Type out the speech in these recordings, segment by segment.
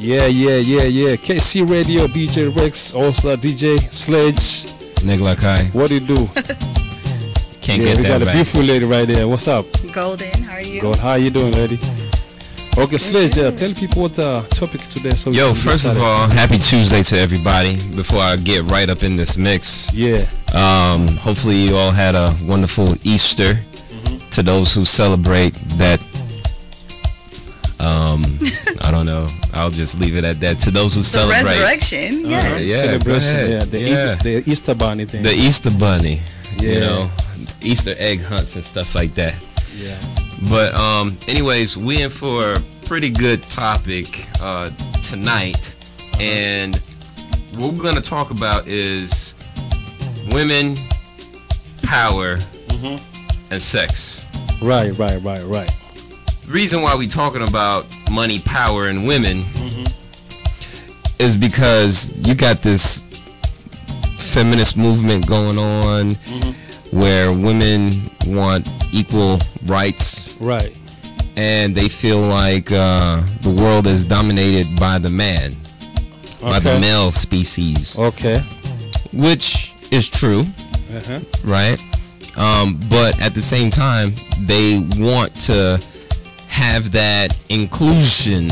Yeah. KC Radio, DJ Rex, also DJ Sledge. Nigga Lakai. What do you do? Can't get that we got a right. beautiful lady right there. What's up? Golden, how are you? Good. How you doing, lady? Okay, Sledge, tell people what the topic is today. So Yo, first of all, happy Tuesday to everybody. Before I get right up in this mix, yeah. Hopefully you all had a wonderful Easter. To those who celebrate that, I don't know. I'll just leave it at that. To those who the celebrate resurrection, yes. Yeah, celebration. go ahead. The Easter bunny thing. The Easter bunny. Yeah. You know, Easter egg hunts and stuff like that. Yeah. But anyways, we in for a pretty good topic tonight, and what we're gonna talk about is women, power, and sex. Right. The reason why we talking about money, power, and women is because you got this feminist movement going on where women want equal rights. Right. And they feel like the world is dominated by the man, by the male species. Okay. Which is true, right? But at the same time, they want to have that inclusion.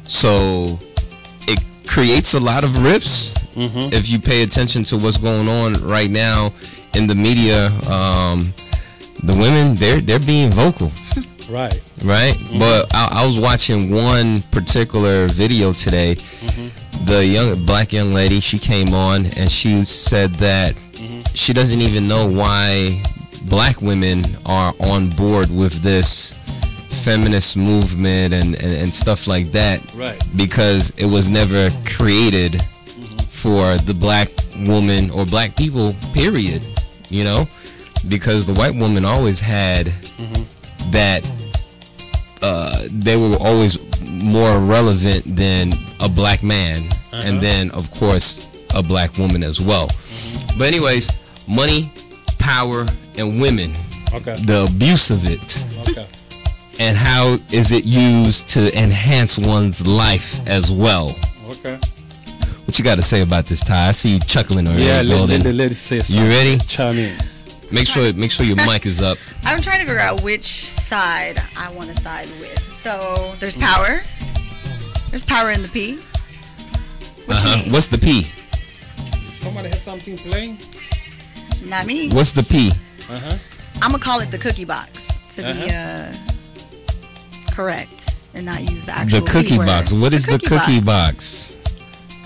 So it creates a lot of rifts. If you pay attention to what's going on right now in the media, the women, they're being vocal. Right. But I was watching one particular video today. The black young lady, she came on and she said that she doesn't even know why black women are on board with this feminist movement and stuff like that. Right. Because it was never created for the black woman or black people, period. You know? Because the white woman always had that they were always more relevant than a black man, and then of course a black woman as well. But anyways, money, power, and women. The abuse of it. And how is it used to enhance one's life as well? What you got to say about this, Ty? I see you chuckling already. Yeah, let it say something. You ready? Chime in. Make sure your mic is up. I'm trying to figure out which side I want to side with. So there's power. There's power in the P. What you mean? What's the P? Somebody had something playing? Not me. What's the P? I'm gonna call it the cookie box to be correct and not use the actual The cookie P word. box. What is the cookie box?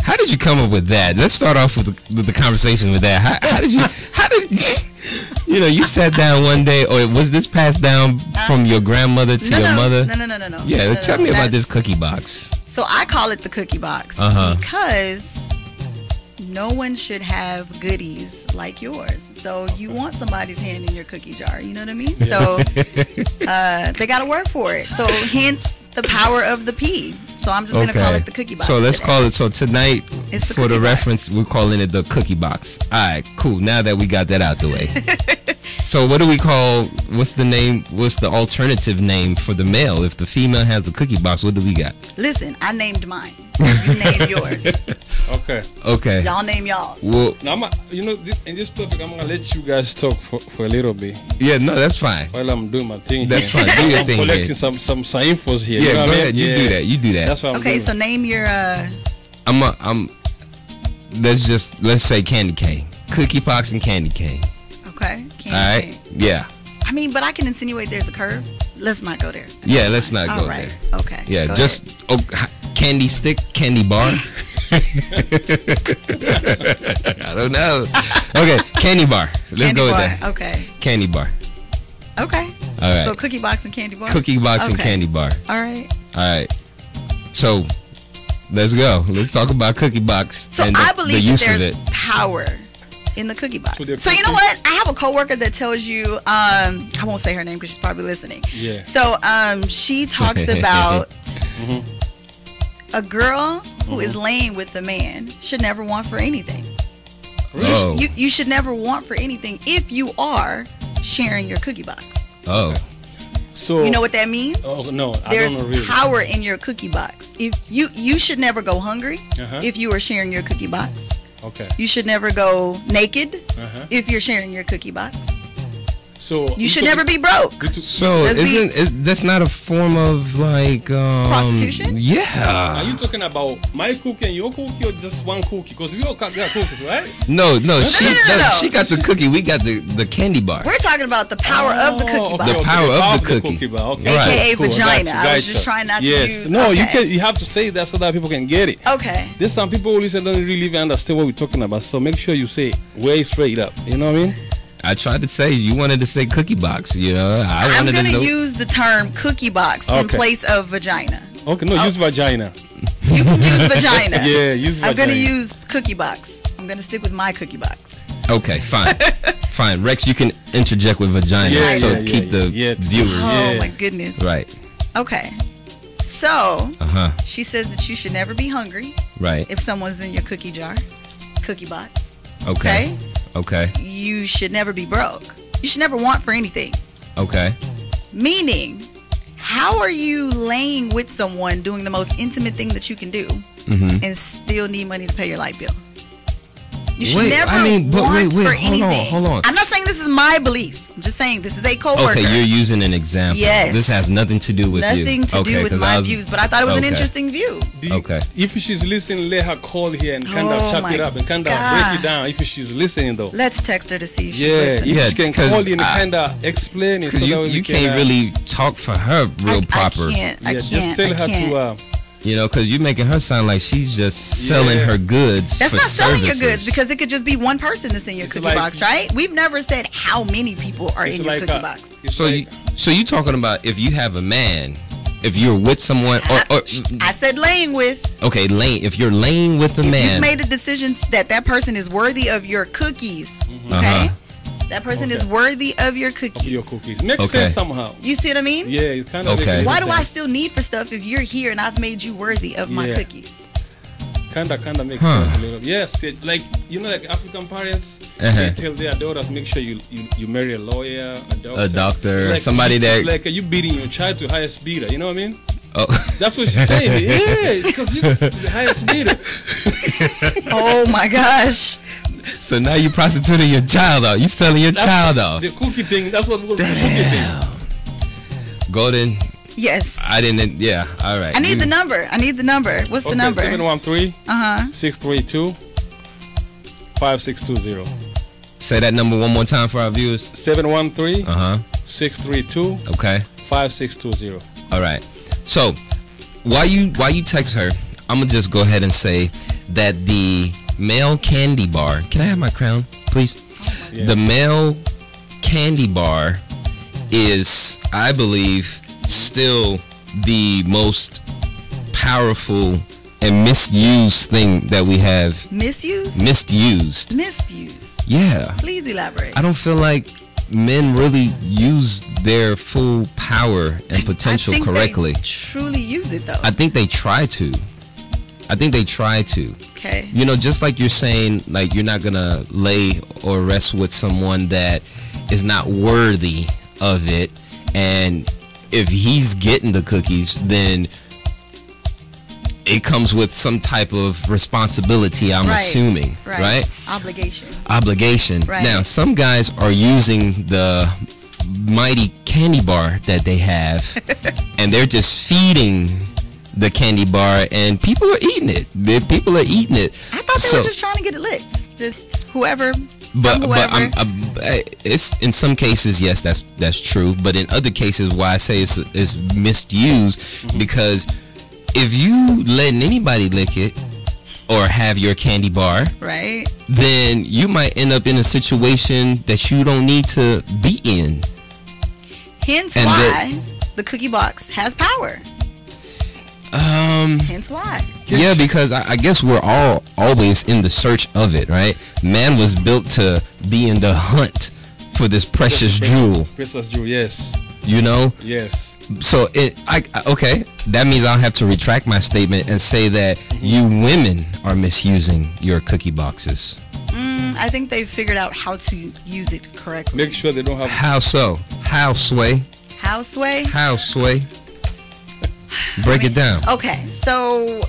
How did you come up with that? Let's start off with the conversation with that. How did you know, you sat down one day, or was this passed down from your grandmother to your mother? No. Yeah, tell me about this cookie box. So I call it the cookie box because no one should have goodies like yours. So you want somebody's hand in your cookie jar, you know what I mean? So they got to work for it. So hence the power of the P. So I'm just going to call it the cookie box. So let's call it, so tonight, it's the for the box. reference, we're calling it the cookie box. All right, cool. Now that we got that out the way. So what do we call, what's the alternative name for the male? If the female has the cookie box, what do we got? Listen, I named mine. You named yours. Okay. Y'all name y'all. Well, now, in this topic, I'm going to let you guys talk for a little bit. Yeah, no, that's fine. While I'm doing my thing That's here. fine. Do your thing. I'm collecting some infos here. Yeah, you know go what I ahead. mean? You do that. That's what I'm doing. So name your let's say candy cane. Cookie box and candy cane. Okay. All right. Yeah. I mean, but I can insinuate there's a curve. Let's not go there. Yeah, let's not go there. Okay. Yeah, go just candy stick, candy bar. I don't know. Okay, candy bar. Let's go with that. Okay. Candy bar. Okay. All right. So cookie box and candy bar. Cookie box and candy bar. All right. So let's go. Let's talk about cookie box and I the believe use that of there's it. power in the cookie box. So you know what? I have a coworker that tells you, I won't say her name because she's probably listening. Yeah. So she talks about a girl who is laying with a man should never want for anything. Really? You should never want for anything if you are sharing your cookie box. Oh. So You know what that means? Oh no, I There's don't know really. power in your cookie box. If you should never go hungry Uh-huh. if you are sharing your cookie box. Okay. You should never go naked Uh-huh. if you're sharing your cookie box. So You should never be broke. So Let's be- that's not a form of like Prostitution? Are Yeah. you talking about my cookie and your cookie, or just one cookie? Because we all got cookies, right? No, no, she no. she got the cookie. We got the candy bar. We're talking about the power of the cookie box. The power of the cookie. bar. Okay. Right. AKA Cool, vagina. gotcha, I was gotcha. just trying not to Yes. use. No, you okay. can. You have to say that so that people can get it. Okay. There's some people who listen don't really even understand what we're talking about. So make sure you say way straight up. You know what I mean? I tried to say you wanted to say cookie box. You know, I I'm wanted going to know. to use the term cookie box in Okay. place of vagina. Okay. No, use vagina. You can use vagina. Yeah, use vagina. I'm going to use cookie box. I'm going to stick with my cookie box. Okay, fine, fine. Rex, you can interject with vagina, Yeah, so yeah, keep yeah, the yeah. viewers Oh Yeah. my goodness. right. Okay. So Uh huh. she says that you should never be hungry Right. if someone's in your cookie jar, cookie box. Okay. Okay. You should never be broke. You should never want for anything. Okay. Meaning, how are you laying with someone doing the most intimate thing that you can do Mm-hmm. and still need money to pay your light bill? You should Wait, never I mean, but want wait, for hold on, anything. hold on. I'm not saying this is my belief. I'm just saying this is a coworker. Okay, you're using an example. Yes. This has nothing to do with you. Nothing to Okay, do with 'cause my I was- views, but I thought it was an okay. interesting view. Okay. If she's listening, let her call here and kind of Oh chop my it up and kind of God. break it down. If she's listening, though. Let's text her to see if she's Yeah, listening. if Yeah, she can 'cause call you and I- kind of explain it, so Because that we you can, can't really talk for her real proper. I can't. Yeah, just tell her to. You know, because you're making her sound like she's just selling Yeah. her goods. That's for not selling your services. goods because it could just be one person that's in your It's cookie like- box, right? We've never said how many people are It's in your like cookie box. it's So like, you talking about if you have a man, if you're with someone, or I said laying with. okay, if you're laying with a If man, you've made a decision that that person is worthy of your cookies, okay? Uh-huh. That person is Okay. worthy of your of cookies. your cookies. Makes Okay. sense somehow. You see what I mean? Yeah, it kind of. Okay. Why do I still need for stuff if you're here and I've made you worthy of my Yeah. cookies? Kind of makes Huh. sense a little. Yes, like like African parents, Uh-huh. they tell their daughters make sure you marry a lawyer, a doctor, doctor, It's somebody that. It's like you beating your child to highest bidder. You know what I mean? Oh. That's what she's saying. Yeah, because you the highest bidder. Oh my gosh. So now you prostituting your child off. You selling your child off. The cookie thing. That's what was the cookie thing. Golden, Yes. I didn't. Yeah. All right. I need the number. I need the number. What's the number? 713 Uh-huh. 632 5620. Say that number one more time for our viewers. 713 Uh huh. 632 Okay. 5620. All right. So while you text her, I'm gonna just go ahead and say that the male candy bar. Can I have my crown, please? Yeah. The male candy bar is, I believe, still the most powerful and misused thing that we have. Misuse? Misused. Misuse. Yeah. Please elaborate. I don't feel like men really use their full power and potential I think correctly. They truly use it though. I think they try to. Okay. You know, just like you're saying, like you're not gonna lay or rest with someone that is not worthy of it, and if he's getting the cookies, then it comes with some type of responsibility, I'm Right. assuming, right? Obligation. Obligation. Right. Now, some guys are using the mighty candy bar that they have, and they're just feeding the candy bar, and people are eating it. People are eating it. I thought they So- were just trying to get it licked. Just whoever. But whoever. it's in some cases, yes, that's true. But in other cases, why I say it's misused, because if you letting anybody lick it or have your candy bar, Right. then you might end up in a situation that you don't need to be in. Hence And why the cookie box has power. Hence why. Yeah, because I guess we're all always in the search of it, right? Man was built to be in the hunt for this precious jewel, Precious jewel, yes. you know? Yes. So okay, that means I'll have to retract my statement and say that you women are misusing your cookie boxes. I think they've figured out how to use it correctly. Make sure they don't have. How so? How, Sway? How, Sway? How, Sway? Break it down. Okay, so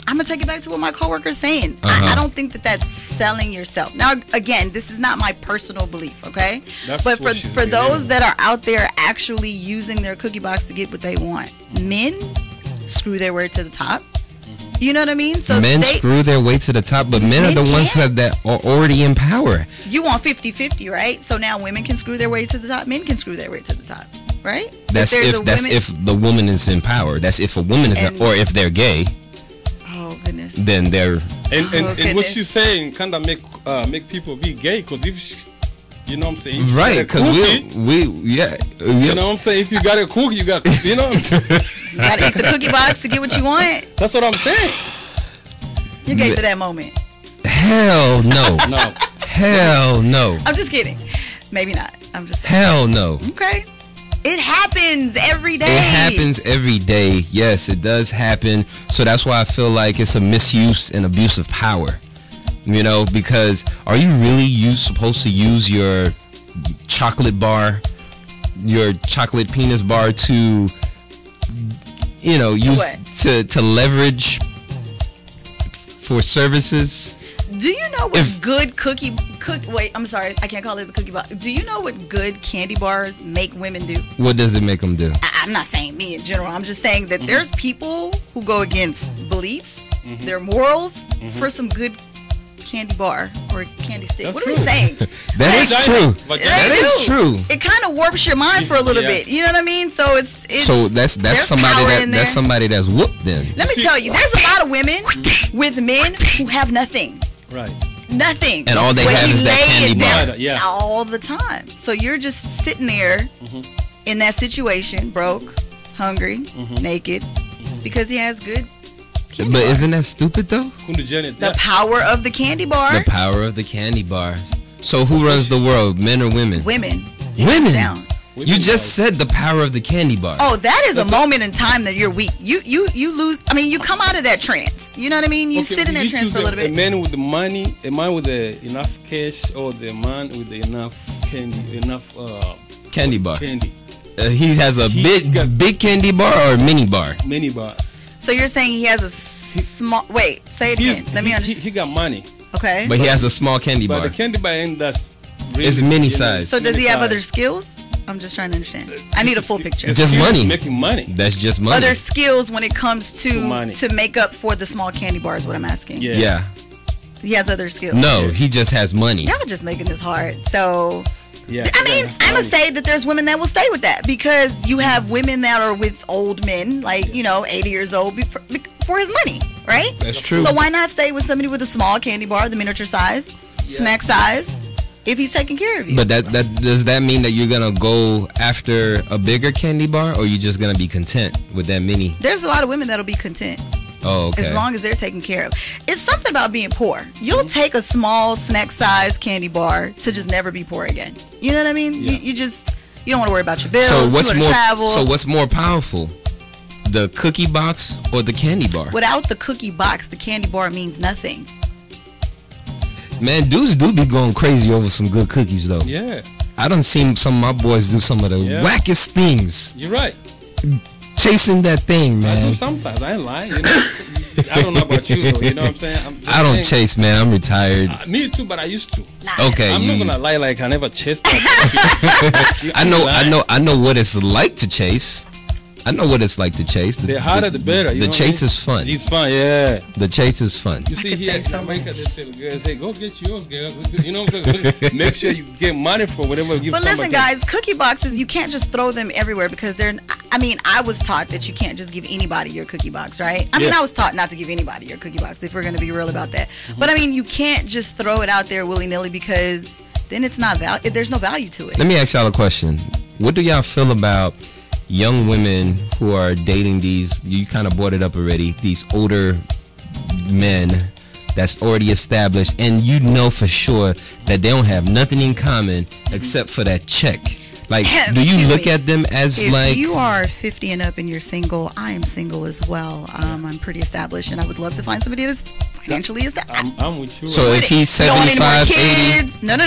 I'm gonna take it back to what my coworker's saying. I don't think that that's selling yourself. Now, again, this is not my personal belief, okay? But for those that are out there actually using their cookie box to get what they want, men screw their way to the top. You know what I mean? So men screw their way to the top, but men are the ones that are already in power. You want 50-50, right? So now women can screw their way to the top. Men can screw their way to the top, right? That's if the woman is in power. That's if a woman is, or if they're gay. Oh goodness. Then they're. And what she's saying kind of make people be gay, because if you know what I'm saying, right? Because we you know what I'm saying. If you got a cookie, you got you know. You gotta eat the cookie box to get what you want. That's what I'm saying. You gave to that moment. Hell no. No. Hell no. I'm just kidding. Maybe not. I'm just saying. Hell no. Okay. It happens every day. It happens every day. Yes, it does happen. So that's why I feel like it's a misuse and abuse of power. You know, because are you really supposed to use your chocolate bar, your chocolate penis bar to, you know, use to leverage for services? Do you know what wait, I'm sorry, I can't call it the cookie bar. Do you know what good candy bars make women do? What does it make them do? I'm not saying me in general. I'm just saying that there's people who go against beliefs, their morals, for some good candy bar or candy stick. What are we saying? That is true. That is true. It kind of warps your mind for a little bit. You know what I mean? So it's so that's somebody that's whooped then. Let me tell you, there's a lot of women with men who have nothing. Right. Nothing. And all they have is that candy bar. Yeah. All the time. So you're just sitting there in that situation, broke, hungry, naked, because he has good candy But bar. isn't that stupid though? The power of the candy bar. The power of the candy bars. So who runs the world, men or women? Women. Women. Down. You just said the power of the candy bar. Oh, that is a moment in time that you're weak. You lose. I mean, you come out of that trance. You know what I mean? You sit in that trance for a little bit. A man with the money, a man with enough cash, or the man with enough candy, candy bar. Candy. He has a big candy bar or a mini bar? Mini bar. So you're saying he has a small? Wait, say it again. Let me understand. He got money. Okay. But he has a small candy bar. But the candy bar ain't that. Really, it's mini size. So does he have other skills? I'm just trying to understand. I need a full picture. Just money. Making money. That's just money. Other skills when it comes to make up for the small candy bar is what I'm asking. Yeah. He has other skills. No, he just has money. Y'all are just making this hard. So, yeah. I mean, I'm going to say that there's women that will stay with that, because you have women that are with old men, like, 80 years old for his money, right? That's true. So why not stay with somebody with a small candy bar, the miniature size, snack size, if he's taking care of you? But that does that mean that you're gonna go after a bigger candy bar, or you just gonna be content with that mini? There's a lot of women that'll be content. Oh, okay. As long as they're taken care of. It's something about being poor. You'll take a small snack size candy bar to just never be poor again. You know what I mean? Yeah. You don't want to worry about your bills. Travel. So what's more powerful, the cookie box or the candy bar? Without the cookie box, the candy bar means nothing. Man, dudes do be going crazy over some good cookies, though. Yeah. I done seen some of my boys do some of the wackest things. You're right. Chasing that thing, man. I do sometimes. I ain't lying. I don't know about you, though. You know what I'm saying? I don't chase, man. I'm retired. Me too, but I used to. Okay. I'm not gonna lie. Like I never chased. I know what it's like to chase. I know what it's like to chase. The harder, the better. The chase is fun. It's fun, yeah. The chase is fun. You see here in Jamaica, they say, girls say, go get yours, girl. You know what I'm saying? Make sure you get money for whatever you give. But listen, guys, cookie boxes, you can't just throw them everywhere, because I was taught that you can't just give anybody your cookie box, right? I mean, I was taught not to give anybody your cookie box, if we're going to be real about that. But I mean, you can't just throw it out there willy-nilly, because then it's not there's no value to it. Let me ask y'all a question. What do y'all feel about young women who are dating these, you kind of brought it up already, these older men that's already established, and you know for sure that they don't have nothing in common except for that check? Like, do you look at them as if you are 50 and up and you're single, I am single as well. I'm pretty established, and I would love to find somebody that's financially established. I'm with you. So if he's 75, 80... No.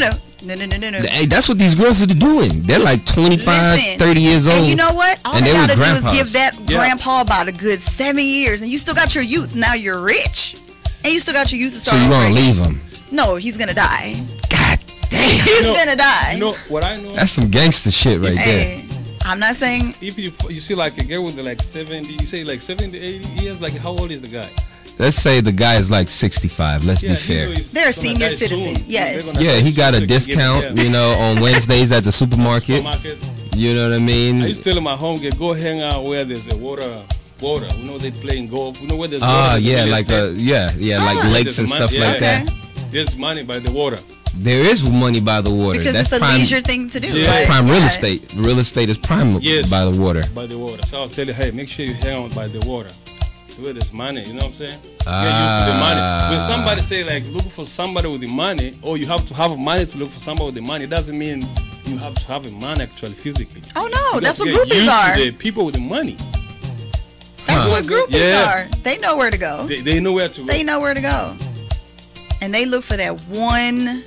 No. Hey, that's what these girls are doing. They're like 25, Listen, 30 years old. And you know what? All and they they gotta were do is grandpas. give that grandpa about a good 7 years, and you still got your youth. Now you're rich, and you still got your youth to So start. you gonna over. leave him? No, he's gonna die. God damn. He's gonna die. You know what I know? That's some gangster shit right there. Hey, I'm not saying If you see like a girl with like 70, you say like 70, 80 years, like how old is the guy? Let's say the guy is like 65. Let's be fair. they're a senior citizen. Yes. Yeah, he got a discount, you know, on Wednesdays at the supermarket. You know what I mean? I used to tell my home girl, go hang out where there's a water. You know they playing golf. You know where there's water. Yeah, like like lakes and stuff like that. There's money by the water. There is money by the water. Because That's it's a prime, leisure thing to do. Yeah. That's right? prime real Yeah. estate. Real estate is prime by the water. By the water. So I was telling her, hey, make sure you hang out by the water. Where there's money, you know what I'm saying? Get used to the money. When somebody say like look for somebody with the money, or you have to have money to look for somebody with the money, it doesn't mean you have to have a man actually physically. Oh no, You that's got what to get groupies used are. to the people with the money. That's what groupies Yeah. are. They know where to go. They know where to go. They know where to go. And they look for that one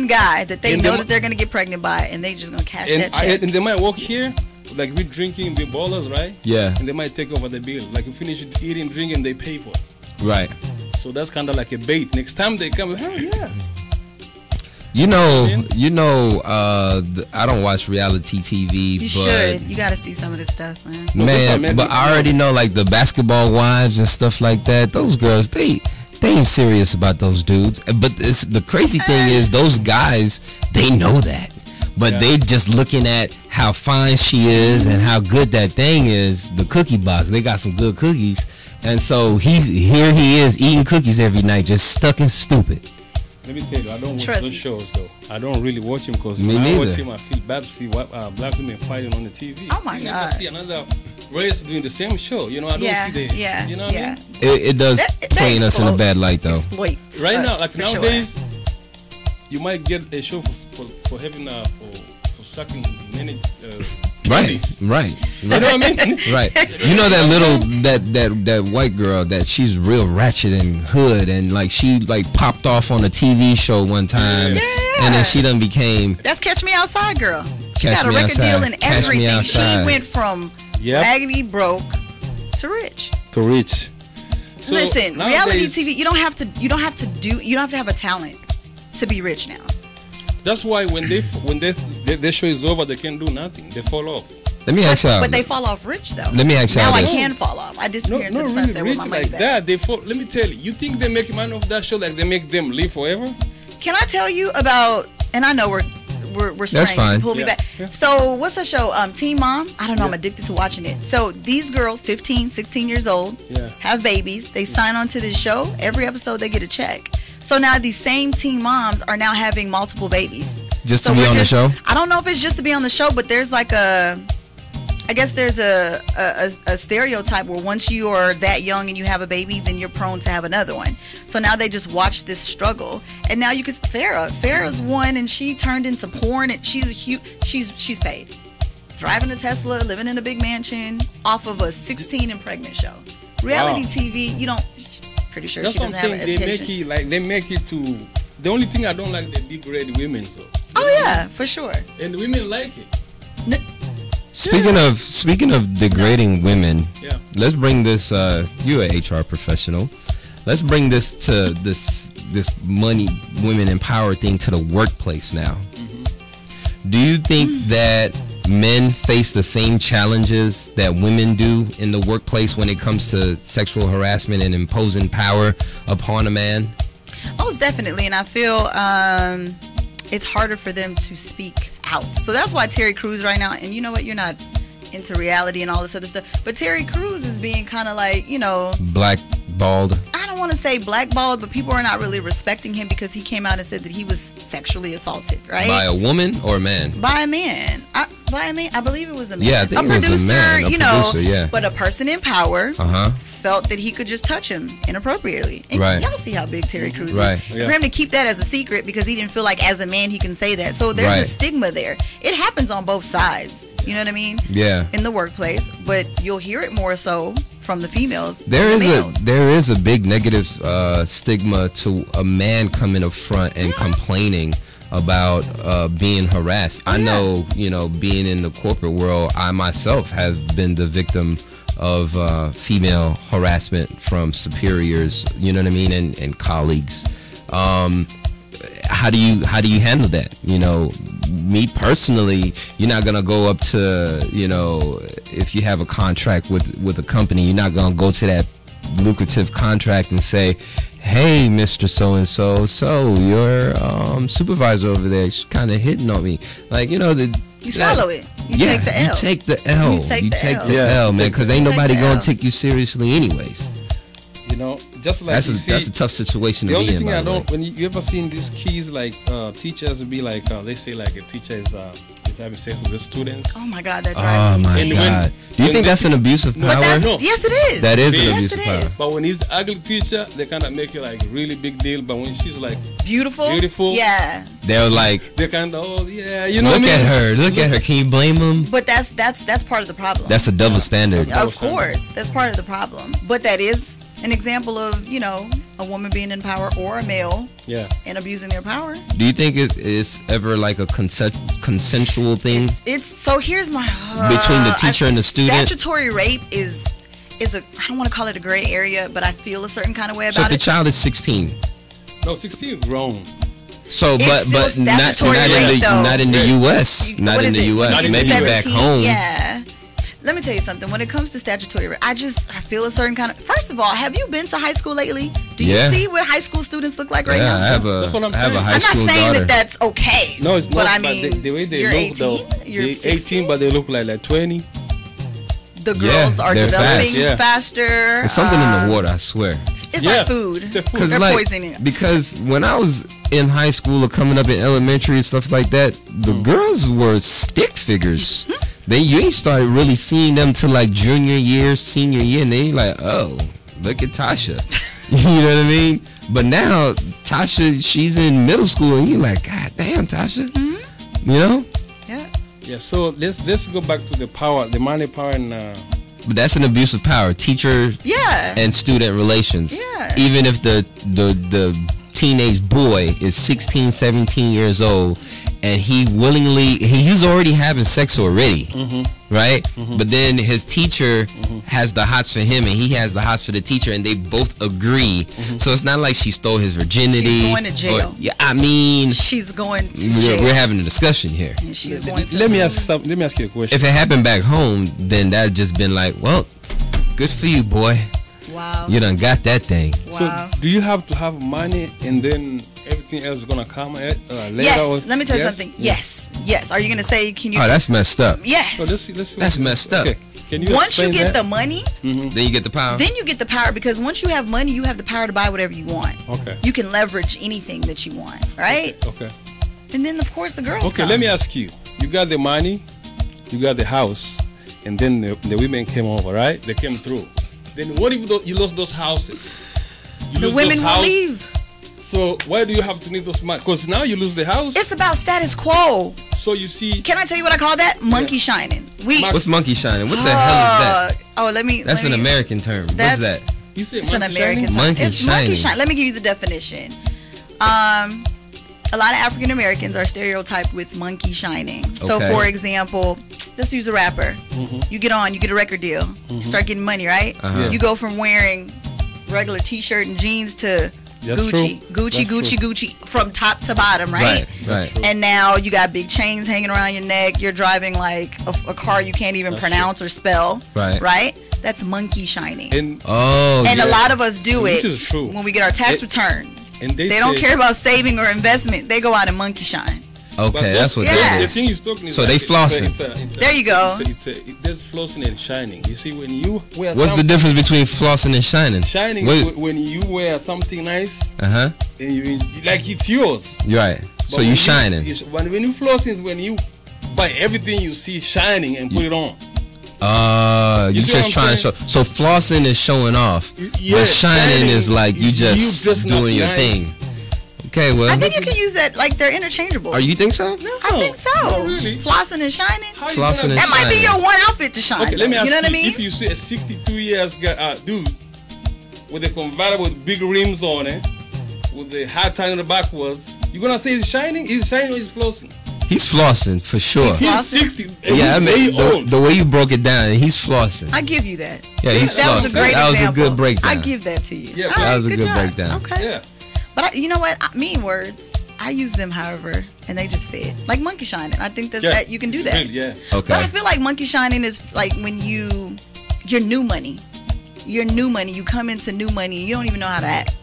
guy that they And know they that they're gonna get pregnant by, and they just gonna cash and, that check. and they might walk here, like we drinking the ballers, right? Yeah. And they might take over the bill. Like you finish eating, drinking, they pay for it. Right. So that's kind of like a bait. Next time they come, hell yeah. You know, I don't watch reality TV, You but should. You gotta see some of this stuff, man. man, but I already know like the basketball wives and stuff like that. Those girls, they ain't serious about those dudes. But the crazy thing is those guys, they know that. But they just looking at how fine she is and how good that thing is, the cookie box. They got some good cookies. And so he is eating cookies every night, just stuck and stupid. Let me tell you, I don't watch Trust those me. shows though. I don't really watch them because Me when I neither. watch them, I feel bad to see what black women fighting on the TV. Oh my you God. never see another race doing the same show. You know, I don't see the. You know what I mean? It does They paint us in a exploit- bad light though. Exploit Right us, now, like for sure. nowadays, you might get a show for having for sucking many. Right. You know what I mean? Right. You know that little that white girl that she's real ratchet and hood and like she like popped off on a TV show one time and then she done became That's Catch Me Outside, girl. She Catch got a Me record Outside. deal and Catch Me everything. She Outside. went from raggedy broke to rich. To reach. So Listen, reality nowadays, TV, you don't have to have a talent to be rich now. That's why when their show is over, they can't do nothing. They fall off. Let me ask y'all. But they fall off rich though. Let me ask y'all Now I this. can fall off. I disappear into Not the really sunset rich with my money like back. that. They fall. Let me tell you. You think they make money off that show like they make them live forever? Can I tell you about? And I know we're That's straying. fine. Pull me back. Yeah. So what's the show? Teen Mom. I don't know. I'm addicted to watching it. So these girls, 15, 16 years old, have babies. They sign on to this show. Every episode they get a check. So now these same teen moms are now having multiple babies. Just So to be we're on the show? I don't know if it's just to be on the show, but there's like I guess there's a stereotype where once you are that young and you have a baby, then you're prone to have another one. So now they just watch this struggle, and now you can Farrah's one, and she turned into porn, and she's paid, driving a Tesla, living in a big mansion, off of a 16 and pregnant show. Reality TV, you don't. Pretty sure That's she what doesn't I'm have saying. an education. They make it to. The only thing I don't like the big red women. So. Oh yeah, for sure. And women like it. Speaking of degrading women, Yeah. let's bring this. You're an HR professional. Let's bring this to this money, women empower thing to the workplace now. Do you think that men face the same challenges that women do in the workplace when it comes to sexual harassment and imposing power upon a man? Most definitely, and I feel it's harder for them to speak out. So that's why Terry Crews right now, and you know what, you're not into reality and all this other stuff, but Terry Crews is being kind of like, Blackballed. I don't want to say blackballed, but people are not really respecting him because he came out and said that he was sexually assaulted, right? By a woman or a man? By a man. I believe it was a man. Yeah, I think it was a man, a producer, yeah. But a person in power Uh-huh. felt that he could just touch him inappropriately. And Right. y'all see how big Terry Crews Right. is. Yeah. For him to keep that as a secret because he didn't feel like as a man he can say that. So there's Right. a stigma there. It happens on both sides. You know what I mean? Yeah. In the workplace, but you'll hear it more so from the females. There than the is males. there is a big negative stigma to a man coming up front and complaining about being harassed. I know, being in the corporate world, I myself have been the victim of female harassment from superiors, you know what I mean, and colleagues. How do you handle that? Me personally, you're not gonna go up to, if you have a contract with a company, you're not gonna go to that lucrative contract and say, hey, Mr. So-and-so, your supervisor over there is kind of hitting on me. Like, you swallow it. You take the L. You take the L. You take the L, man, because ain't nobody going to take you seriously anyways. Just like that's a tough situation to be in. The only thing I don't, when you ever seen these kids, like teachers would be like, they say like a teacher is having sex with the students. Oh my God, that drives me. Oh my God. Do you think that's an abuse of power? No. Yes, it is. That is an abuse of power. But when he's ugly teacher, they kind of make it like really big deal. But when she's like beautiful, yeah, they're like, they kind of look at her, look at her. Can you blame them? But that's part of the problem. That's a double standard. Of course, that's part of the problem. But that is an example of, a woman being in power or a male and abusing their power. Do you think it's ever like a consensual thing? It's so here's my between the teacher and the student. Statutory rape is a, I don't want to call it a gray area, but I feel a certain kind of way about it. So if the it. child is 16. No, 16 is grown. So, but not in the U.S. Not in the U.S. Maybe back home. Yeah. Let me tell you something. When it comes to statutory rape, I feel a certain kind of. First of all, have you been to high school lately? Do you see what high school students look like right now? I have a high school daughter. I'm not saying that that's okay. No, it's not. But I mean, the way they you're look, 18? though, You're they're 16? 18, but they look like 20. The girls are developing faster. There's something in the water, I swear. It's like food. It's food. They're poisoning it. Because when I was in high school or coming up in elementary and stuff like that, the girls were stick figures. You ain't started really seeing them till like junior year, senior year, and they like, oh, look at Tasha. You know what I mean? But now Tasha, she's in middle school, and you're like, God damn, Tasha. Yeah. So let's go back to the power, the money power, and. But that's an abuse of power, teacher and student relations. Yeah. Even if the teenage boy is 16, 17 years old, and he's already having sex already, right? But then his teacher has the hots for him, and he has the hots for the teacher, and they both agree. So it's not like she stole his virginity. She's going to jail. She's going to jail. We're having a discussion here. And she's going to Let me ask you a question. If it happened back home, then that just been like, well, good for you, boy. Wow. You done got that thing. Wow. So do you have to have money and then everything else is gonna come later? Yes. Let me tell you something. Yes. Are you gonna say? Can you? Oh, that's messed up. Yes. So that's messed up. Okay. Can you once you get the money, then you get the power. Then you get the power, because once you have money, you have the power to buy whatever you want. Okay. You can leverage anything that you want, right? Okay. And then of course the girls. Okay. Let me ask you. You got the money, you got the house, and then the women came over, right? They came through. Then what if you lost those houses? The women will leave. So why do you have to need those money? Because now you lose the house. It's about status quo. So you see. Can I tell you what I call that? Monkey shining. What's monkey shining? What the hell is that? That's an American term. What's that? You say it's an American term. Monkey shining. Let me give you the definition. A lot of African Americans are stereotyped with monkey shining. So for example, let's use a rapper. You get on, you get a record deal, you start getting money, right? You go from wearing regular t-shirt and jeans to Gucci from top to bottom, right? Right. And now you got big chains hanging around your neck. You're driving like a car you can't even pronounce or spell. Right? That's monkey shining. And a lot of us do it when we get our tax return. And they don't care about saving or investment. They go out and monkey shine. Okay, that's what they do. The thing you're talking is so they flossing. There you go. There's flossing and shining. You see, when you wear what's the difference between flossing and shining? Shining is when you wear something nice, and you like it's yours. Right. So you shining. When you flossing is when you buy everything you see shining and put it on. You just trying to show. So flossing is showing off. But shining is like you just doing your thing. Okay, well. I think you can use that, like they're interchangeable. Oh, you think so? No, I think so. Not really. Flossing and shining. Flossing and that might be your one outfit to shine. Okay, let me ask you. Know what I mean? If you see a 62 years dude with a convertible with big rims on it, with the hat tied in the backwards, you're gonna say he's shining? He's shining or he's flossing? He's flossing for sure. He's 60. Yeah, I mean, the way you broke it down, he's flossing. I give you that. Yeah, he's that flossing. Was a great that example. was a good breakdown. I give that to you. Yeah, that was a good breakdown. Okay. Yeah. But you know what? Mean words. I use them, however, and they just fit. Like monkey shining. I think that you can do that. Yeah. Okay. But I feel like monkey shining is like when you're new money. You're new money. You come into new money. You don't even know how to act.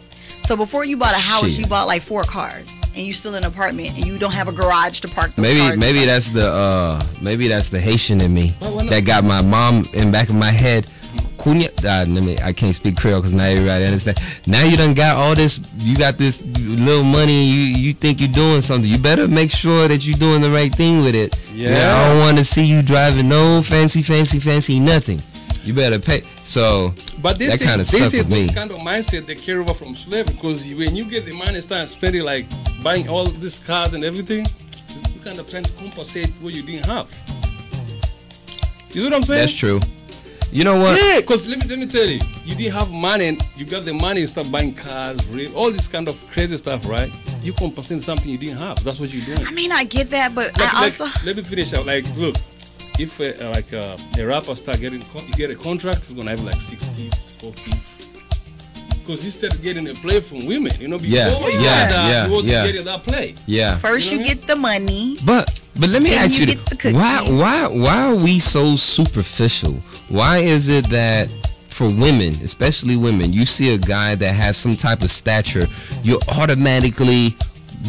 So before you bought a house, you bought like 4 cars, and you still in an apartment, and you don't have a garage to park those cars. Maybe that's the Haitian in me that got my mom in back of my head. I can't speak Creole because not everybody understand. Now you done got all this. You got this little money. You think you're doing something. You better make sure that you're doing the right thing with it. Yeah. I don't want to see you driving no fancy nothing. You better pay. So but that kind of stuck with me. This kind of mindset they carry over from slavery, because when you get the money, start spending, like buying all these cars and everything, you kind of trying to compensate what you didn't have. You know what I'm saying? That's true. You know what? Yeah, because let me tell you, you didn't have money, and you got the money and start buying cars, all this kind of crazy stuff, right? You compensate something you didn't have. That's what you're doing. I mean, I get that, but let me finish out. Like, look. If a rapper start getting, you get a contract, he's gonna have like 6 kids, 4 kids, because he started getting a play from women. You know, before he wasn't getting that play. Yeah. First you get the money, but let me ask you, why are we so superficial? Why is it that for women, especially women, you see a guy that has some type of stature, you're automatically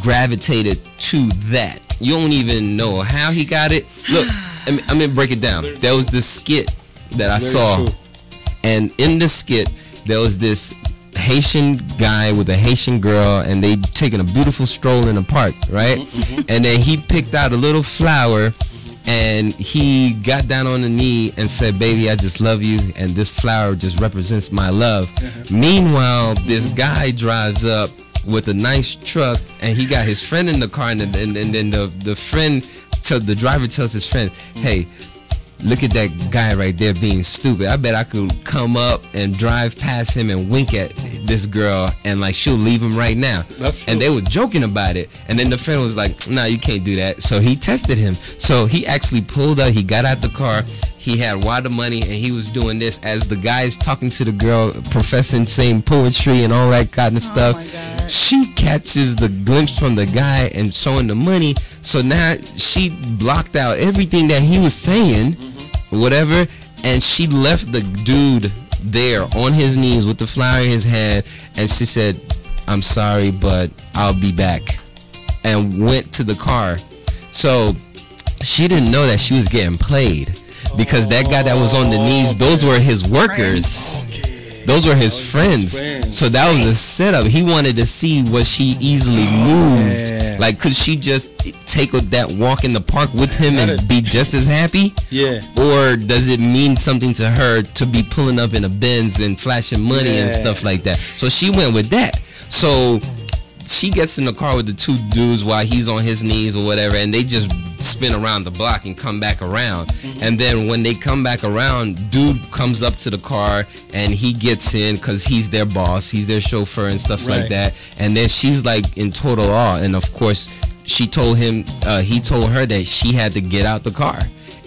gravitated to that? You don't even know how he got it. Look. I mean, break it down. There was this skit that I saw, and in the skit, there was this Haitian guy with a Haitian girl, and they taking a beautiful stroll in the park, right? And then he picked out a little flower, and he got down on the knee and said, "Baby, I just love you, and this flower just represents my love." Meanwhile, this guy drives up with a nice truck, and he got his friend in the car, and then the friend. So the driver tells his friend, "Hey, look at that guy right there being stupid. I bet I could come up and drive past him and wink at this girl, and like she'll leave him right now." That's true. And they were joking about it. And then the friend was like, "Nah, you can't do that." So he tested him. So he actually pulled up. He got out the car. He had water money, and he was doing this as the guy's talking to the girl, professing, saying poetry and all that kind of stuff. My God. She catches the glimpse from the guy and showing the money. So now she blocked out everything that he was saying, whatever, and she left the dude there on his knees with the flower in his hand, and she said, "I'm sorry, but I'll be back," and went to the car. So she didn't know that she was getting played, because that guy that was on the knees, those were his workers. Those were his friends. So that was a setup. He wanted to see, was she easily moved? Like, could she just take that walk in the park with him and be just as happy? Yeah. Or does it mean something to her to be pulling up in a Benz and flashing money and stuff like that? So she went with that. So she gets in the car with the 2 dudes while he's on his knees or whatever, and they just spin around the block and come back around. And then when they come back around, dude comes up to the car and he gets in because he's their boss, he's their chauffeur and stuff like that. And then she's like in total awe, and of course she told him, he told her that she had to get out the car,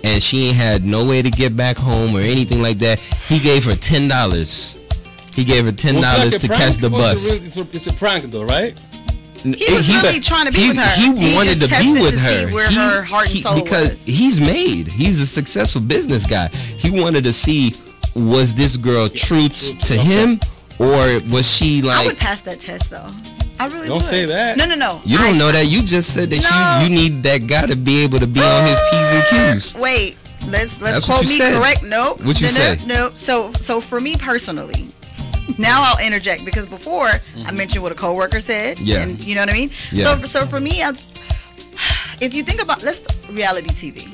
and she ain't had no way to get back home or anything like that. He gave her $10. He gave her $10 to catch the bus. It's a prank though, right? He was really trying to be with her. He wanted to be with her. See where her heart and soul because was. He's a successful business guy. He wanted to see, was this girl true to him, or was she like? I would pass that test though. I really don't would. say that. No. You don't know that. You just said that you need that guy to be able to be on his P's and Q's. Wait, let's That's quote me said. correct. Nope. What you say? No. So for me personally. Now I'll interject, because before I mentioned what a coworker said, and you know what I mean. Yeah. So for me, if you think about reality TV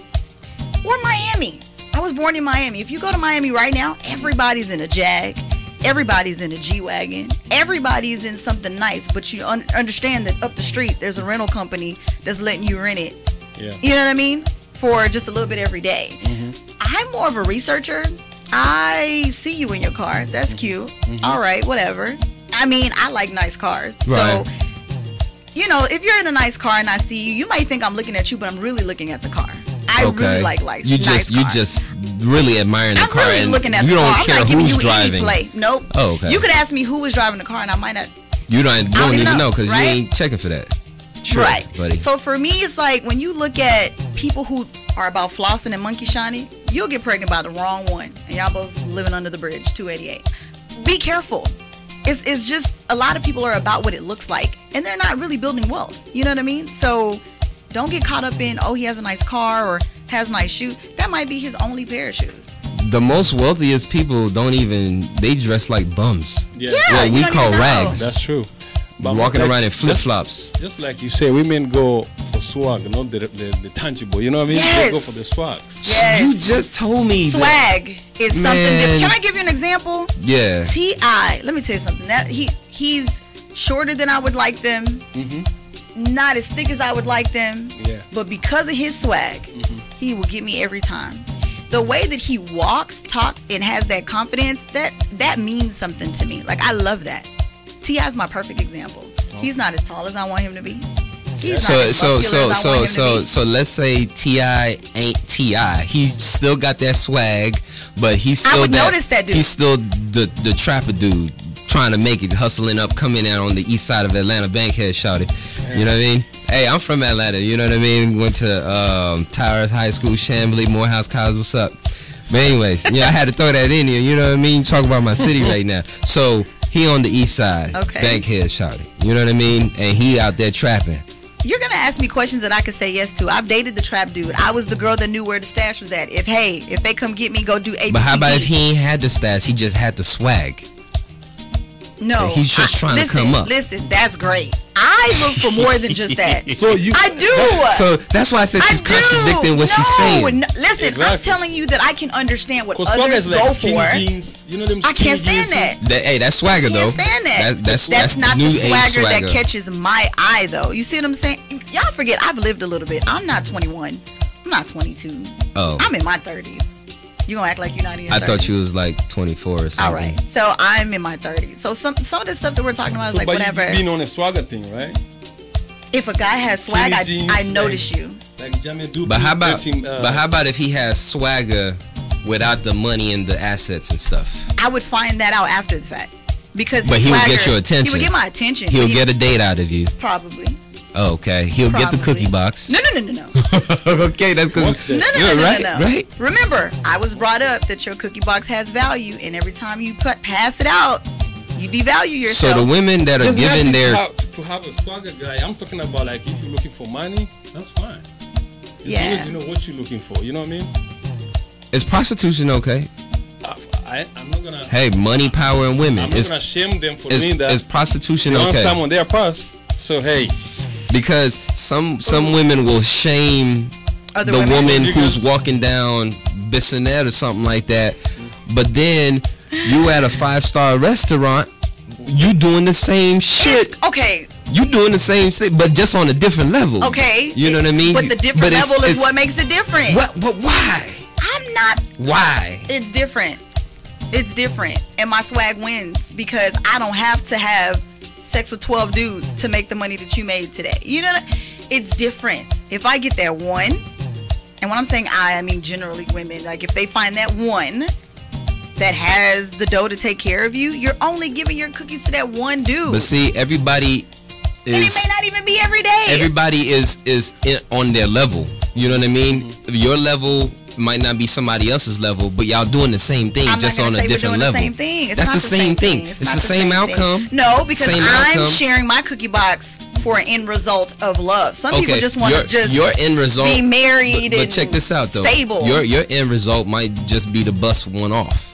or Miami, I was born in Miami. If you go to Miami right now, everybody's in a Jag, everybody's in a G-Wagon, everybody's in something nice. But you understand that up the street there's a rental company that's letting you rent it. Yeah. You know what I mean? For just a little bit every day. I'm more of a researcher. I see you in your car. That's cute. All right, whatever. I mean, I like nice cars. Right. So, you know, if you're in a nice car and I see you, you might think I'm looking at you, but I'm really looking at the car. I really like nice cars. You just really admiring the car. I'm really looking at the car. You don't I'm care not giving who's you driving. any play. Nope. Oh, okay. You could ask me who was driving the car, and I might not. You don't even know because right? you ain't checking for that. True, right, buddy. So for me, it's like when you look at people who are about flossing and monkey shiny, you'll get pregnant by the wrong one, and y'all both living under the bridge. 288. Be careful. It's just a lot of people are about what it looks like, and they're not really building wealth. You know what I mean? So don't get caught up in, oh, he has a nice car or has nice shoes. That might be his only pair of shoes. The most wealthiest people they dress like bums. Yeah, what we call rags. That's true. But walking around in flip flops. Just like you say, women go for swag, not the tangible. You know what I mean? Yes. They go for the swag. Yes. You just told me swag is something different. Can I give you an example? Yeah. T.I., let me tell you something. That he's shorter than I would like them. Mm-hmm. Not as thick as I would like them. Yeah. But because of his swag, he will get me every time. The way that he walks, talks, and has that confidence, that means something to me. Like, I love that. T.I. is my perfect example. He's not as tall as I want him to be. He's not as muscular as I want him to be. So let's say T.I. ain't T.I. He still got that swag, but he's still I would notice that dude. He's still the trapper dude trying to make it, hustling up, coming out on the east side of Atlanta, Bankhead, shouted. You know what I mean? Hey, I'm from Atlanta. You know what I mean? Went to Towers High School, Chamblee, Morehouse College. What's up? But anyways, yeah, I had to throw that in here. You know what I mean? Talk about my city right now. So he on the east side, Bankhead, shouted. You know what I mean? And he out there trapping. You're gonna ask me questions that I could say yes to. I've dated the trap dude. I was the girl that knew where the stash was at. If they come get me, go do ABC. But how about if he ain't had the stash? He just had the swag. No, he's just trying to come up. Listen, that's great. I look for more than just that. I do. So that's why I said she's contradicting what she's saying. No, listen, exactly. I'm telling you that I can understand what others go for. Jeans, you know them I can't stand that. Hey, that's swagger though. I can't stand that. That's not the swagger that catches my eye though. You see what I'm saying? Y'all forget I've lived a little bit. I'm not 21. I'm not 22. Oh. I'm in my 30s. You gonna act like you're not in your 30s. I thought you was like 24 or something. All right. So I'm in my 30s. So some of the stuff that we're talking about is like whatever. But you being on a swagger thing, right? If a guy has swag, I notice you. But how about if he has swagger without the money and the assets and stuff? I would find that out after the fact. Because but he would get your attention. He would get my attention. He'll get a date out of you. Probably. Oh, okay. He'll get the cookie box. No. Okay, that's because no. Right? Remember, I was brought up that your cookie box has value, and every time you pass it out, you devalue yourself. So the women that are giving their to have a swagger guy, I'm talking about like if you're looking for money, that's fine. As long as you know what you're looking for, you know what I mean? Is prostitution okay? I'm not gonna. Hey, money, power, and women. I'm not gonna shame them for doing that. Is prostitution okay? Want someone their purse, so hey. Because some women will shame the woman who's walking down Bissonnette or something like that, but then you at a 5-star restaurant, you doing the same shit. Okay. You doing the same thing, but just on a different level. Okay. You know what I mean? But the different level is what makes it different. But why? I'm not. Why? It's different. It's different, and my swag wins because I don't have to have sex with 12 dudes to make the money that you made today. You know, it's different. If I get that one, and when I'm saying I mean generally women, like if they find that one that has the dough to take care of you, you're only giving your cookies to that one dude. But see, everybody is, and it may not even be every day. Everybody is on their level. You know what I mean? Mm-hmm. Your level might not be somebody else's level, but y'all doing the same thing, just on a different level. The same thing. That's the same thing. It's the same outcome. No, because I'm sharing my cookie box for an end result of love. Some people just want to your end result, be married but check this out though. Stable. Your end result might just be to bust one off.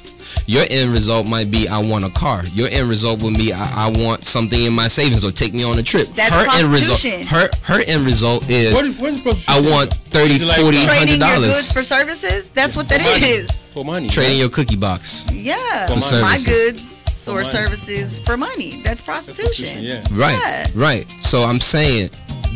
Your end result might be I want a car. Your end result would be I want something in my savings or take me on a trip. That's prostitution. Her end result is I want $30, $40, $100. Trading your goods for services. That's what that is. For money. Trading your cookie box. Yeah. For my goods or services for money. That's prostitution. Yeah. Right. So I'm saying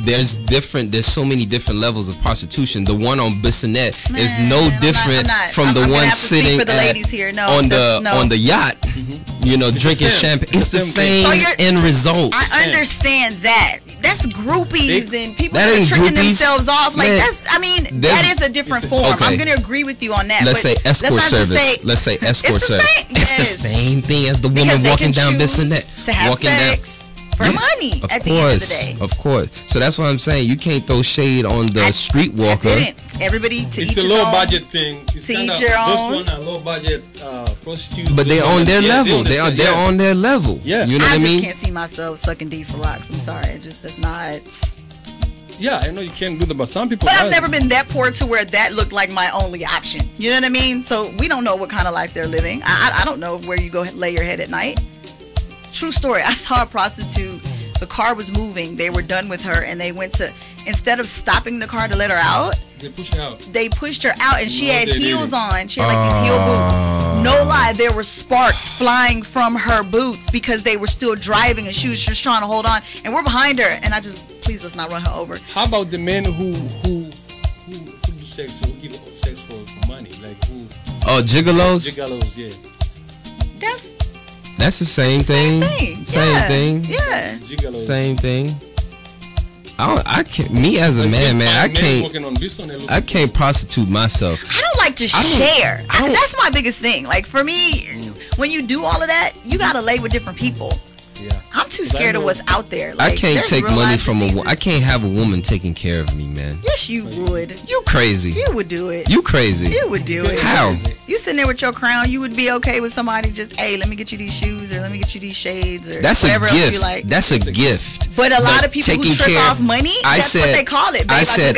there's so many different levels of prostitution. The one on Bissonnette is no different from the one sitting for the ladies here. on the yacht, drinking champagne. It's the same end result. I understand that. That's groupies and people that are tricking themselves off. Like that is a different form. Okay. I'm gonna agree with you on that. Let's say escort service. Let's say escort service. It's the same thing as the woman walking down Bissonnette. To have sex. For money at the end of the day. Of course. So that's what I'm saying. You can't throw shade on the streetwalker. Everybody to it's each a low budget thing. It's to each your own. This one a low budget prostitute. But they're on their level. They're on their level. Yeah. You know what I mean? I just can't see myself sucking D for rocks. I'm sorry. It just does not. Yeah, I know you can't do that, but some people. But I've never been that poor to where that looked like my only option. You know what I mean? So we don't know what kind of life they're living. I don't know where you go lay your head at night. True story. I saw a prostitute. The car was moving. They were done with her, and they went to, instead of stopping the car to let her out, they pushed her out, and she had heels on. She had like these heel boots. No lie, there were sparks flying from her boots because they were still driving, and she was just trying to hold on. And we're behind her, and please let's not run her over. How about the men who do sex, who give sex for money, like who? Oh, gigolos. Gigolos, yeah. That's the same thing. Same thing. Yeah. Same thing. I can't. Me as a man, I can't prostitute myself. I don't like to share. That's my biggest thing. Like for me, when you do all of that, you gotta lay with different people. Yeah. I'm too scared of what's out there. Like, I can't take money from I can't have a woman taking care of me, man. Yes, you would. You crazy. You would do it. You crazy. You would do it. How? You sitting there with your crown, you would be okay with somebody just, hey, let me get you these shoes or let me get you these shades or whatever else you like. That's a gift. But a lot of people who trick off money, that's what they call it. Babe, I said,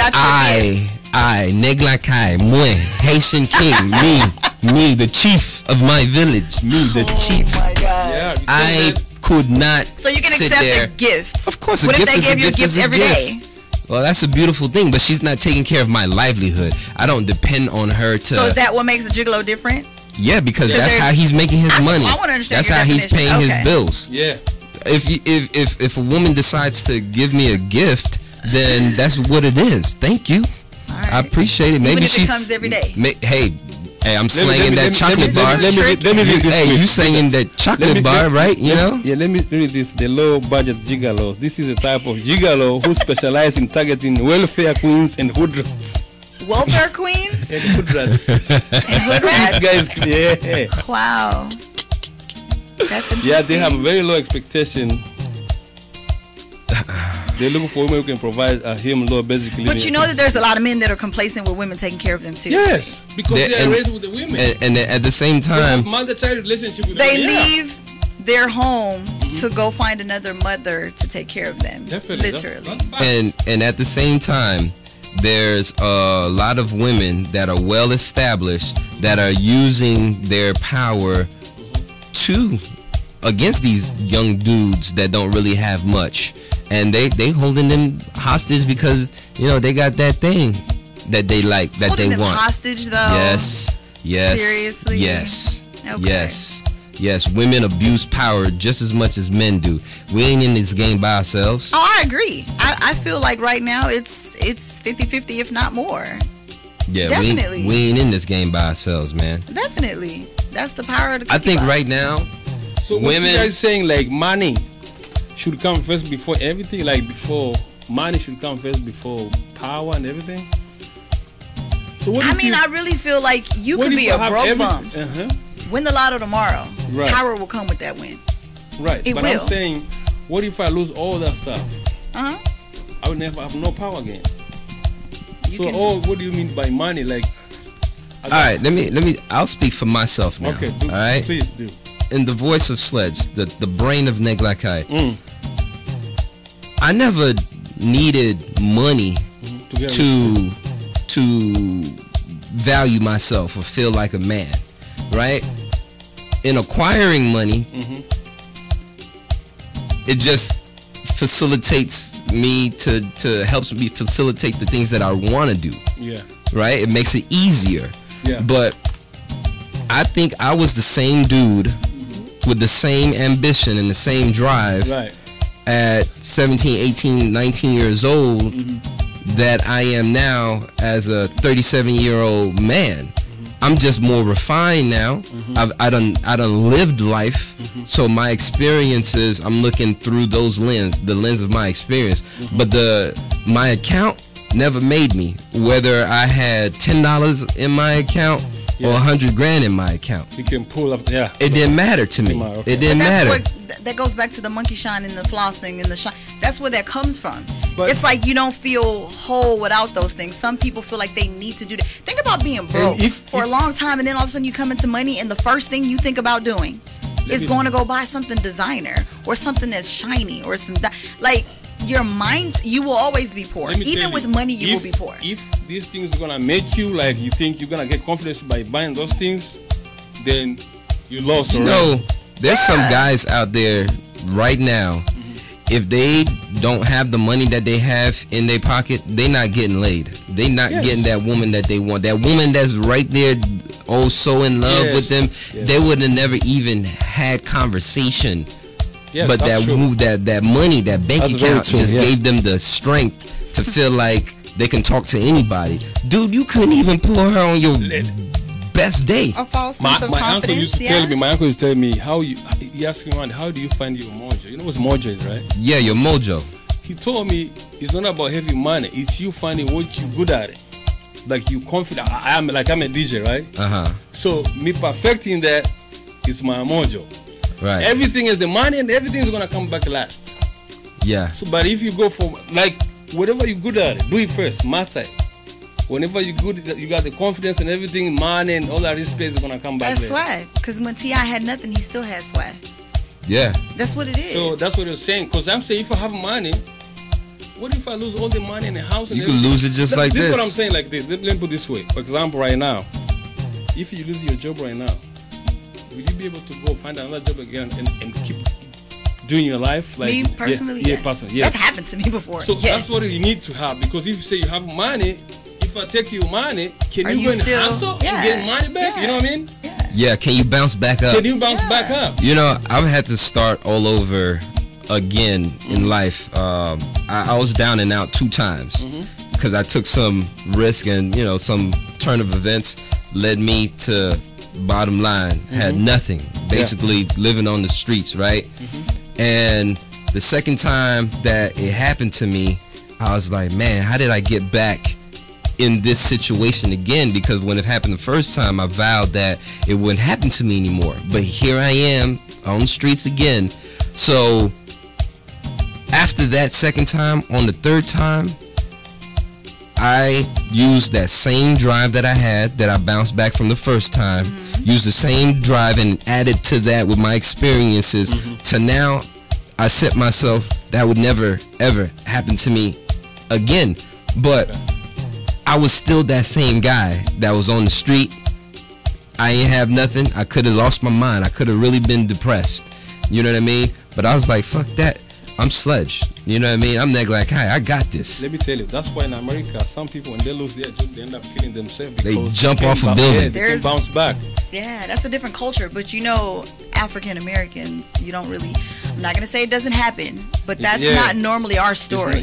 Negla Kai, moi, Haitian king, me, the chief of my village, me, the chief. Oh my God. Yeah, I could not. So you can accept a gift. Of course, what if they give you a gift every day? Well, that's a beautiful thing, but she's not taking care of my livelihood. I don't depend on her to. So is that what makes a gigolo different? Yeah, because that's how he's making his money. I want to understand. That's how he's paying his bills. Yeah. If a woman decides to give me a gift, then that's what it is. Thank you. Right. I appreciate it. Maybe even if it comes every day. Hey, I'm slanging that chocolate bar. Let me read this. Hey, you slanging that chocolate bar, right? You know? Yeah, let me read this. The low budget gigolos. This is a type of gigolo who specialize in targeting welfare queens and hood rats. Welfare queens? And hood rats. And hood rats? This guy is, yeah. Wow. That's interesting. Yeah, they have a very low expectation. They're looking for women who can provide him low basic living. But you know that there's a lot of men that are complacent with women taking care of them too. Yes, because they are raised with the women. And at the same time, mother-child relationship with they leave their home to go find another mother to take care of them. Definitely. Literally. And at the same time, there's a lot of women that are well established that are using their power against these young dudes that don't really have much. And they holding them hostage because, they got that thing that they like, that holding they them want. Hostage though? Yes. Seriously? Yes. Okay. Yes. Women abuse power just as much as men do. We ain't in this game by ourselves. Oh, I agree. I feel like right now it's 50-50, if not more. Yeah, definitely. We ain't in this game by ourselves, man. Definitely. That's the power of the cookie I think box. right now, so women. What you guys saying, like money should come first before everything? Like before money should come first before power and everything? So what I really feel like you could be a broke bum. Win the lotto tomorrow. Right. Power will come with that win. Right. It but will. I'm saying, what if I lose all that stuff? I would never have no power again. What do you mean by money? Like, all right, let me. I'll speak for myself now. Okay, all right. Please do. In the voice of Sledge, the brain of Negla Kai. I never needed money to value myself or feel like a man, right? In acquiring money, it just facilitates me to helps me facilitate the things that I want to do. Yeah. Right? It makes it easier. Yeah. But I think I was the same dude with the same ambition and the same drive. Right. at 17, 18, 19 years old that I am now as a 37-year-old man. I'm just more refined now. I done lived life, so my experiences, I'm looking through the lens of my experience. But my account never made me. Whether I had $10 in my account or $100,000 in my account, you can pull up. Yeah, it didn't matter to me. Okay. It didn't matter. That goes back to the monkey shine and the flossing and the shine. That's where that comes from. But it's like you don't feel whole without those things. Some people feel like they need to do that. Think about being broke for a long time, and then all of a sudden you come into money, and the first thing you think about doing is going to go buy something designer or something that's shiny or some like your mind. You will always be poor. Even with money, you will be poor. If these things are gonna make you like you think you're gonna get confidence by buying those things, then you lost. You know, there's some guys out there right now. If they don't have the money that they have in their pocket, they're not getting laid. They're not getting that woman that they want. That woman that's right there, oh, so in love with them. They would have never even had conversation. But that money, that bank account just gave them the strength to feel like they can talk to anybody. Dude, you couldn't even pull her on your best day. A false sense of my confidence. uncle used to tell me. My uncle used to tell me he asked me, how do you find your mojo? You know what mojo is, right? Yeah, your mojo. He told me it's not about having money. It's you finding what you're good at it. Like you confident. I'm a DJ, right? So me perfecting that is my mojo. Right. Everything is the money, and everything is gonna come back last. Yeah. So, but if you go for like whatever you're good at, do it first. Master. Whenever you good, you got the confidence and everything, money and all that respect is gonna come back. That's swag. Because when T.I. had nothing, he still had swag. Yeah. That's what it is. So that's what you're saying. Because I'm saying, if I have money, what if I lose all the money in the house? And you can lose it just like this. This is what I'm saying. Like this. Let me put it this way. For example, right now, if you lose your job right now, will you be able to go find another job again and keep doing your life? Like me personally, yes. Personally, that happened to me before. So that's what you need to have. Because if you say you have money, if I take your money, can you go and hustle and get money back? You know what I mean? Yeah, can you bounce back up? Can you bounce back up? You know, I've had to start all over again in life. I was down and out 2 times because I took some risk, and you know, some turn of events led me to bottom line. Had nothing, basically living on the streets, right? And the second time that it happened to me, I was like, man, how did I get back in this situation again? Because when it happened the first time, I vowed that it wouldn't happen to me anymore. But here I am on the streets again. So after that second time, on the third time, I used that same drive that I had, that I bounced back from the first time, used the same drive and added to that with my experiences, to now I set myself that would never ever happen to me again. But I was still that same guy that was on the street. I ain't have nothing. I could have lost my mind. I could have really been depressed. You know what I mean? But I was like, fuck that. I'm Sledge. You know what I mean? I'm that like, hey, I got this. Let me tell you, that's why in America, some people, when they lose their job, they end up killing themselves. Because they jump off a building. They can bounce back. Yeah, that's a different culture. But you know, African Americans, you don't really, I'm not going to say it doesn't happen, but that's not normally our story.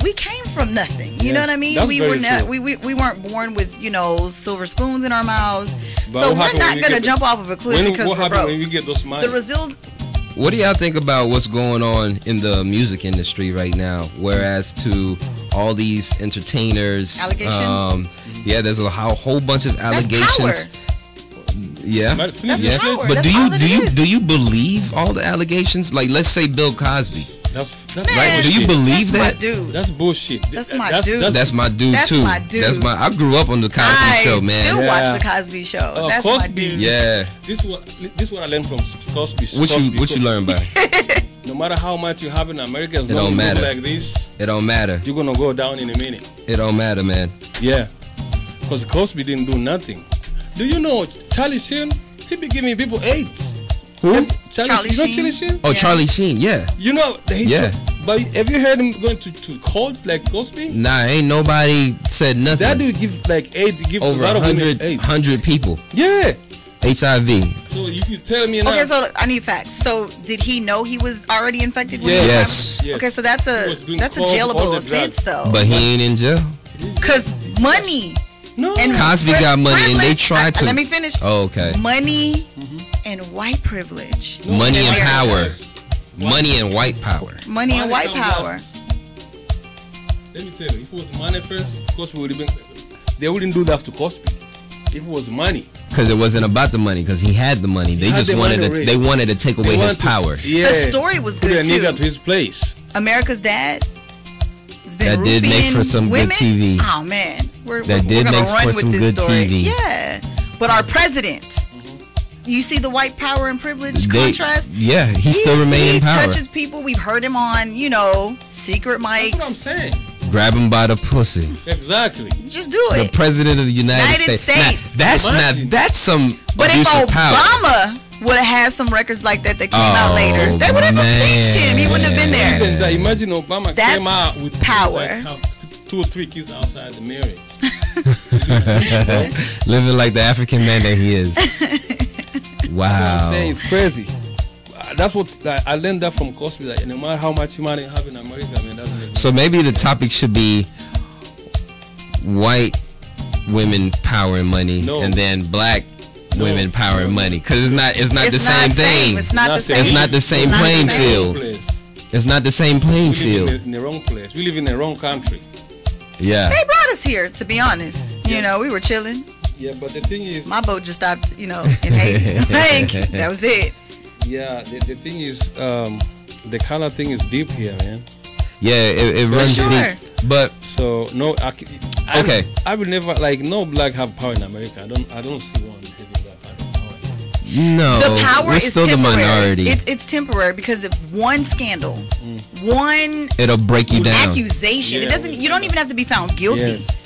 We came from nothing. You know what I mean? We were not, we weren't born with, you know, silver spoons in our mouths. But so we're not going to jump off of a cliff because we're broke. When you get those money? What do y'all think about what's going on in the music industry right now? Whereas to all these entertainers, allegations. There's a whole bunch of allegations. That's power. But do you believe all the allegations? Like, let's say Bill Cosby. That's right. Do you believe that? My dude. That's bullshit. That's my dude. That's my dude too. I grew up on the Cosby Show, man. Still watch the Cosby Show. That's Cosby, my dude. Yeah. This is what I learned from Cosby. What you learn by? No matter how much you have in America, as it long don't as you matter. look like this, it don't matter. You're gonna go down in a minute. It don't matter, man. Yeah. Because Cosby didn't do nothing. Do you know Charlie Sheen? He be giving people AIDS. Who? Charlie Sheen? Oh, Charlie Sheen, yeah. You know, but have you heard him going to court like Cosby? Nah, ain't nobody said nothing. That dude give like AIDS, give over a lot of women AIDS. 100 people. Yeah. HIV. So if you tell me now. Okay, so I need facts. So did he know he was already infected? When Yes. Yes. Okay, so that's a jailable offense though. But he ain't in jail. Cause money. No. And Cosby got money and they tried to. Let me finish. Oh, okay. Money and white privilege. No, Money and America. power. Money and white power. Money and white comes power. last. Let me tell you, if it was money first, Cosby would have been. They wouldn't do that to Cosby. If it was money. Because it wasn't about the money. Because he had the money. They had just the wanted money to. already. They wanted to take away his power. Yeah. The story was Put good a nigga too. to his place. America's Dad has been That did make roofing for some good women. TV. Oh man, we're That we're did gonna make run for with some this good story. TV. Yeah, but our president, you see the white power and privilege They- contrast. Yeah, he still remained in power. He touches people. We've heard him on, secret mics. That's what I'm saying. Grab him by the pussy. Exactly. Just do The it. president of the United United States. Now, States. Imagine. that's some But if abuse of power. Obama would have had some records like that came out Oh, later, they would have impeached him. He wouldn't have been there. Even that, imagine Obama That's came out with power. Like, have 2 or 3 kids outside the marriage. Living like the African man that he is. That's what Wow. I'm saying. It's crazy. That's what I learned that from Cosby. That no matter how much money you have in America, man, that's what So maybe the topic should be white women power and money, No. and then black women power and money, because it's not It's the same thing. It's not the It's same. not the same It's not the playing same. field. place. It's not the same playing We field. live in the wrong place. We live in the wrong country. Yeah. They brought us here, to be honest. We were chilling. Yeah, but the thing is, My boat just stopped, in Haiti. Like, that was it. yeah, the thing is, the color thing is deep here, man. Yeah, it runs sure. deep. But So no, Okay. I will never like no black have power in America. I don't see one having that kind of power. no, The power we're is still temporary. the minority. It's temporary because if one scandal, one It'll break you down. accusation, Yeah. you don't even have to be found guilty. Yes.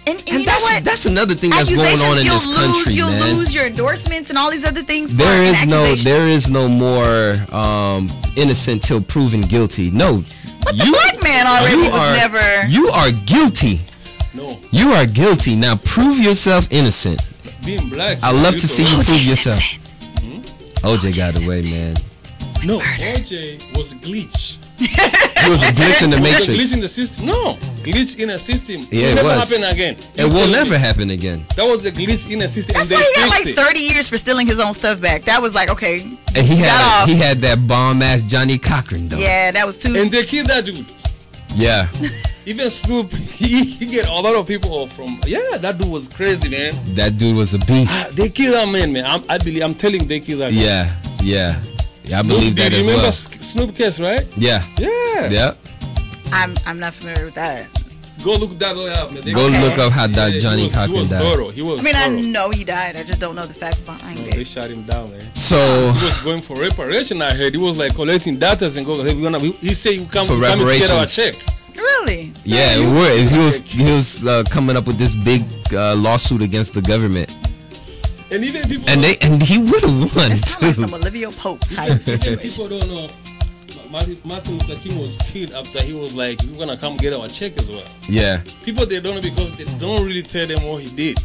And you And know what? that's another thing that's going Accusations, on in this country, you'll man. lose your endorsements and all these other things. for There an is no accusation. there is no more innocent till proven guilty. No, But the black man already you was are, never. You are guilty. No, You are guilty. Now prove yourself innocent. being black. I love to see you O.J. prove yourself. Simpson. OJ got away, man. No, murder. OJ was a glitch. It was a glitch in the It was a matrix. glitch in the system. No, glitch in a system. Yeah, it it never was. happen again. It will never happen again. That was a glitch in a system. That's and why they he got like fixed it. 30 years for stealing his own stuff back. That was like, okay. And he got off. had that bomb ass Johnny Cochran though. Yeah, that was too. And they killed that dude. Yeah. Even Snoop, he get a lot of people off from. Yeah, that dude was crazy, man. That dude was a beast. They killed that man, man. I'm telling you, they killed that guy. Yeah. Yeah. Yeah, I Snoop, believe that do you as remember well. Snoop case, right? Yeah. Yeah. Yeah. I'm not familiar with that. Go look that way up, man. They Go killed look him. up how that Johnny he was Cochran died. thorough. He was I mean, I thorough. know he died. I just don't know the facts behind No, they it. shot him down, man. So He was going for reparation. I heard he was like collecting data and go. He said you come For to get our reparations. check. Really? yeah, it was. He was coming up with this big lawsuit against the government, And even people and he would have won That sounds like too. some Olivia Pope type even situation. people don't know. Martin Luther King was killed after he was like, "We're gonna come get our check as well." Yeah. People they don't know because they don't really tell them what he did.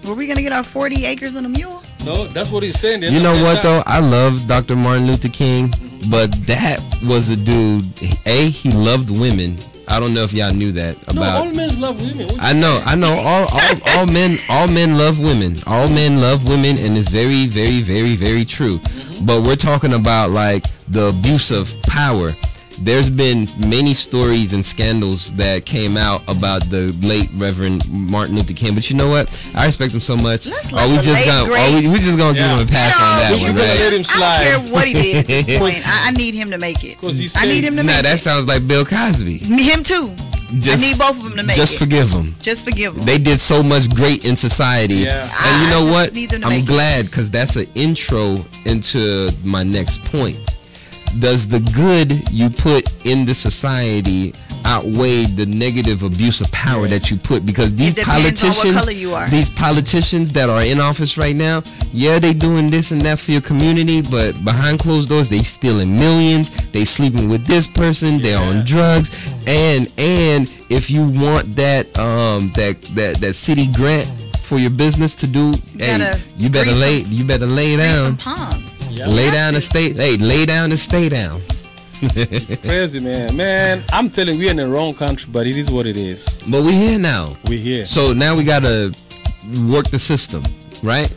Were we gonna get our 40 acres and a mule? No, that's what he's saying. They're You not- know they're what not- though? I love Dr. Martin Luther King, but that was a dude. He loved women. I don't know if y'all knew that No, about. all men love women. What you I know. All men love women. All men love women, and it's very, very, very, very true. But we're talking about like the abuse of power. There's been many stories and scandals that came out about the late Reverend Martin Luther King. But you know what? I respect him so much. Let's let the late, We just gonna give him a pass on that You one, gotta right? let him slide. I don't care what he did at this point. I need him to make it. 'Cause he I need said- him to Nah, make that it. sounds like Bill Cosby. Him too. Just, I need both of them to make just it. forgive them. Just forgive him. They did so much great in society. Yeah. And you I know just what? need them to I'm make it. glad because that's an intro into my next point. Does the good you put in the society outweigh the negative abuse of power that you put? Because these It depends on what politicians, color you are. these politicians that are in office right now, yeah, they doing this and that for your community, but behind closed doors, they stealing millions. They sleeping with this person. They're on drugs, and if you want that that city grant for your business to do, you better lay down. Palms. Yeah. Lay down and stay. Hey, lay down and stay down. It's crazy, man. Man, I'm telling you, we're in the wrong country, but it is what it is. But we're here now. We're here. So now we gotta work the system, right?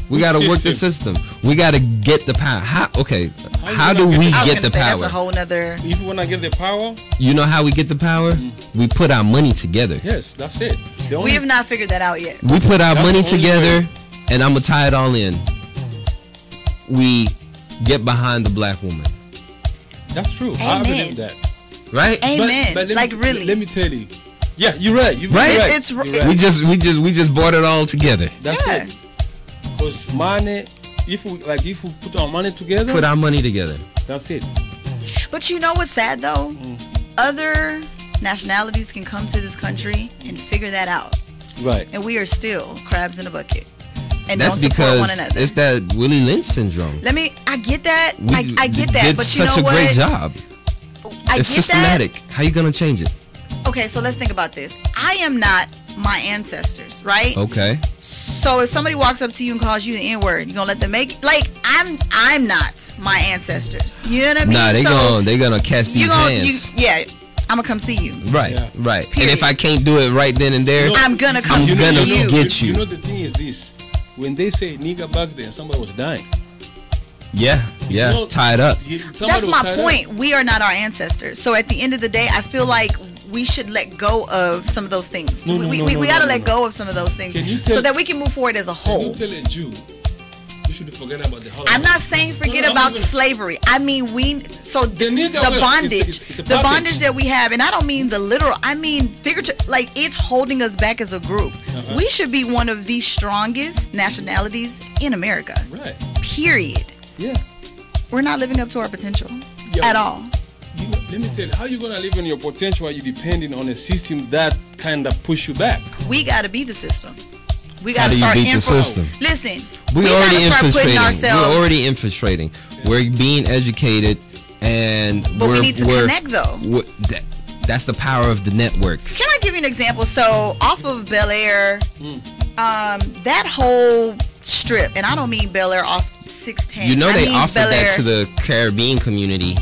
We gotta work the system. We gotta get the power. How do we get the power? That's a whole nother. If you wanna get the power, you know how we get the power? We put our money together. yes, that's it. We have not figured that out yet. We put our That's money the only together, way. and I'm gonna tie it all in. We get behind the black woman, That's true. Amen. I believe that. right? Amen. But Like really. Let me tell you. Yeah, you're right. You're Right? right. It's- You're it- right. We just brought it all together. That's Yeah. it. Because money, if we put our money together, Put our money together. that's it. But you know what's sad though? Other nationalities can come to this country and figure that out, Right. and we are still crabs in a bucket and That's don't support one because another. it's that Willie Lynch syndrome. I get that. I get that. Did But you such know a what? great job. I It's get systematic. How you gonna change it? that. Okay, so let's think about this. I am not my ancestors, right? Okay. So if somebody walks up to you and calls you the N-word, you gonna let them make I'm not my ancestors. You know what I mean? Nah, they gonna catch these hands. I'm gonna come see you. Right, Yeah. right. Period. And if I can't do it right then and there, No. I'm gonna come I'm see gonna you. get you. You know the thing is this: when they say nigga back then, somebody was dying. yeah, No, tied up. Somebody That's was my tied up. point. We are not our ancestors. So at the end of the day, I feel like we should let go of some of those things. No, we no, gotta no, let no. go of some of those things Can you so tell- that we can move forward as a Can whole. you tell a Jew you should forget about the holocaust? I'm not saying forget No, about even- slavery. I mean the nigga was- bondage, it's a the package. bondage that we have, and I don't mean the literal. I mean figurative. Like it's holding us back as a group. Uh-huh. We should be one of the strongest nationalities in America. Right. Period. Yeah. We're not living up to our potential Yeah. at all. You know, let me tell you, how you gonna live in your potential while you depending on a system that kind of push you back? We got to be the system. We How got to do you start beat the info- system? Listen, We gotta already start putting infiltrating. ourselves. We're already infiltrating. We're being educated, and But we we're, need to we're- connect though. we're- that's the power of the network. Can I give you an example? So off of Bel Air, that whole strip, and I don't mean Bel Air off 610. You know I they mean offered Bel that Air- to the Caribbean community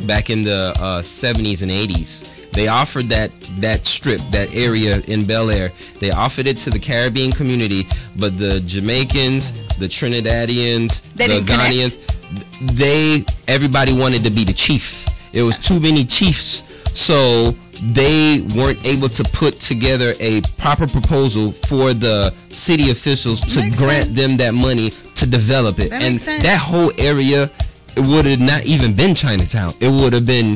back in the 70s and 80s. They offered that strip, that area in Bel Air. They offered it to the Caribbean community, but the Jamaicans, the Trinidadians, They the didn't connect. Ghanaians, everybody wanted to be the chief. It was too many chiefs, so they weren't able to put together a proper proposal for the city officials to Makes grant sense. them that money to develop it. That And makes sense. that whole area, it would have not even been Chinatown. It would have been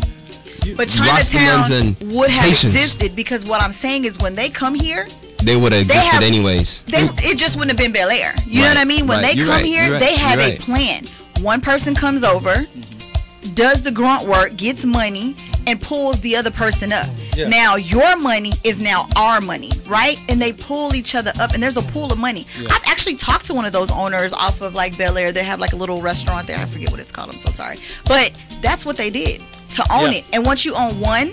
But Rostamans Chinatown and would have Haitians. existed because what I'm saying is when they come here, they would have They existed have- anyways. it just wouldn't have been Bel Air. You know Right, what I mean? When right. they You're come right, here, you're they right, have you're a right. plan. One person comes over, does the grunt work, gets money, and pulls the other person up. Yeah. Now your money is now our money, right? And they pull each other up, and there's a pool of money. Yeah. I've actually talked to one of those owners off of like Bel Air. They have like a little restaurant there. I forget what it's called. I'm so sorry, but that's what they did to own Yeah. it. And once you own one,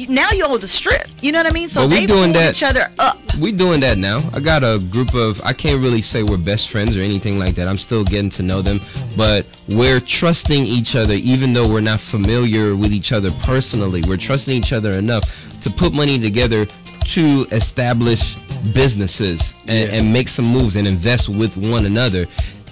now you own the strip. You know what I mean? So But we they doing pull that- each other up. We doing that now. I got a group of, I can't really say we're best friends or anything like that. I'm still getting to know them, but we're trusting each other even though we're not familiar with each other personally. We're trusting each other enough to put money together to establish businesses and make some moves and invest with one another.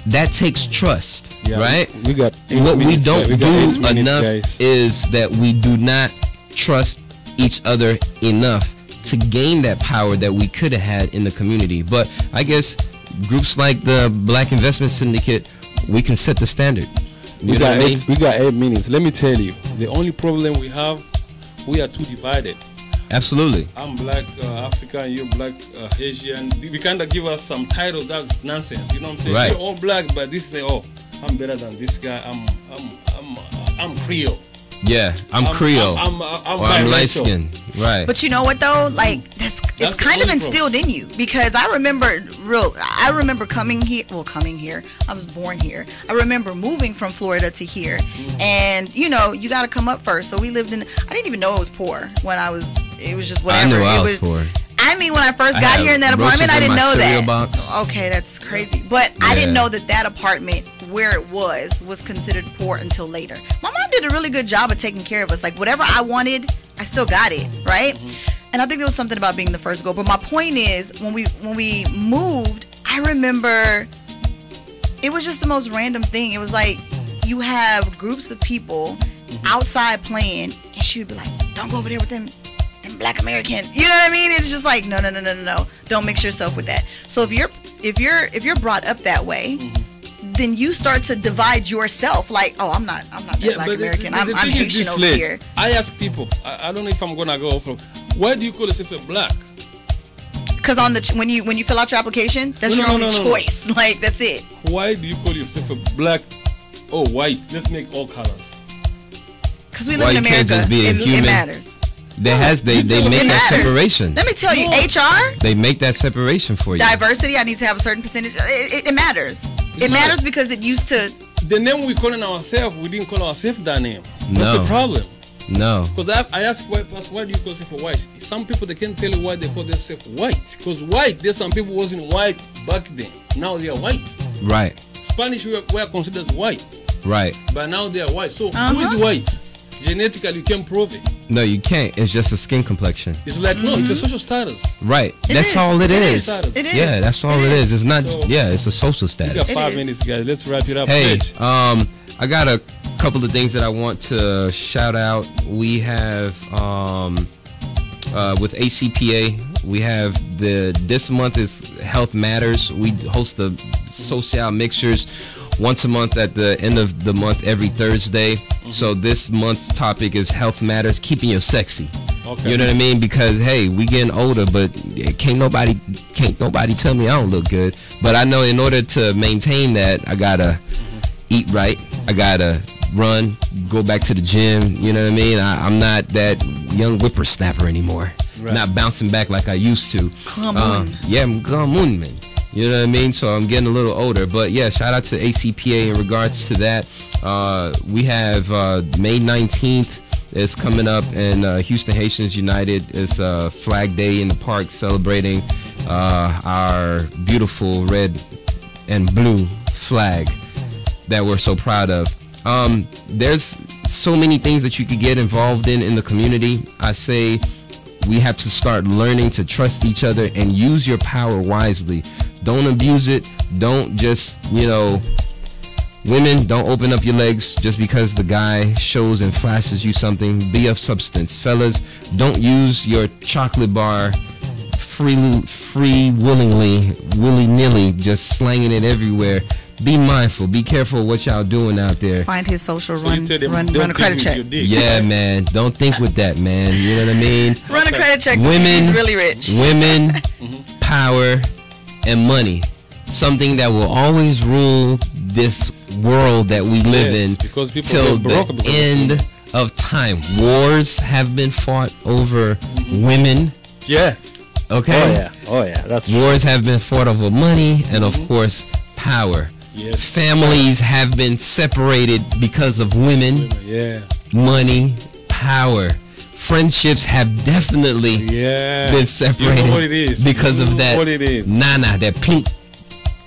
That takes trust, right? We got What we don't do enough guys. is that we do not trust each other enough to gain that power that we could have had in the community. But I guess groups like the Black Investment Syndicate, we can set the standard. You We know what I got, mean? we got 8 minutes. Let me tell you, the only problem we have, we are too divided. Absolutely. I'm black African, you're black Asian. We kind of give us some titles. That's nonsense. You know what I'm saying? Right. We're all black, but this say, oh, I'm better than this guy. I'm Creole. Yeah, I'm Creole. I'm or I'm light biracial. skinned. Right. But you know what though? Like it's That's the kind of only instilled in you because I remember coming here. Well, coming here. I was born here. I remember moving from Florida to here, and you know you got to come up first. So we lived in. I didn't even know it was poor when I was. It was just I whatever. knew I It was poor. I mean, when I first got here in that apartment, I didn't know that. Box. Okay, that's crazy. But I didn't know that apartment where it was considered poor until later. My mom did a really good job of taking care of us. Like, whatever I wanted, I still got it, right? And I think there was something about being the first girl. But my point is, when we moved, I remember it was just the most random thing. It was like you have groups of people outside playing, and she would be like, "Don't go over there with them Black Americans." You know what I mean? It's just like, no. Don't mix yourself with that. So if you're brought up that way, then you start to divide yourself. Like, oh, I'm not that Black American. I'm Haitian over here. I ask people, I don't know if I'm gonna go from, why do you call yourself a black? Because when you fill out your application, that's your only choice. Like, that's it. Why do you call yourself a black or white? Let's make all colors. Because we live in America. It matters. They make that separation. Let me tell you, HR. They make that separation for you. Diversity. I need to have a certain percentage. It matters. It matters because it used to. The name we calling ourselves, we didn't call ourselves that name. No. That's the problem. No. Because I asked why do you call yourself white? Some people, they can't tell you why they call themselves white. Because white, there's some people wasn't white back then. Now they are white. Right. Spanish were considered white. Right. But now they are white. So who is white? Genetically, you can't prove it. No, you can't. It's just a skin complexion. It's like, no, it's a social status. Right. That's all it is. It is. Yeah, that's all it is. It's not, it's a social status. We got 5 minutes, guys. Let's wrap it up. Hey, I got a couple of things that I want to shout out. We have, with ACPA, we have this month is Health Matters. We host the social mixers once a month at the end of the month, every Thursday. So this month's topic is Health Matters, keeping you sexy. Okay. You know what I mean? Because hey, we getting older, but can't nobody tell me I don't look good. But I know in order to maintain that, I gotta eat right. I gotta run, go back to the gym. You know what I mean? I'm not that young whippersnapper anymore. Right. Not bouncing back like I used to. Come on. Yeah, come on, man. You know what I mean? So I'm getting a little older. But yeah, shout out to ACPA in regards to that. We have May 19th is coming up, and Houston Haitians United is Flag Day in the park, celebrating our beautiful red and blue flag that we're so proud of. There's so many things that you could get involved in the community. I say we have to start learning to trust each other and use your power wisely. Don't abuse it. Don't just, women, don't open up your legs just because the guy shows and flashes you something. Be of substance. Fellas, don't use your chocolate bar willingly, willy-nilly, just slanging it everywhere. Be mindful. Be careful what y'all doing out there. Find his social, run a credit check. Yeah, man. Don't think with that, man. You know what I mean? Run a credit check. Women, he's really rich. Women, power, and money. Something that will always rule this world that we live in till the end of time. Wars have been fought over women. Yeah. Okay. Oh yeah. That's wars have been fought over money and of course power. Yes. Families have been separated because of women. Yeah. Money, power. Friendships have definitely been separated because of that that pink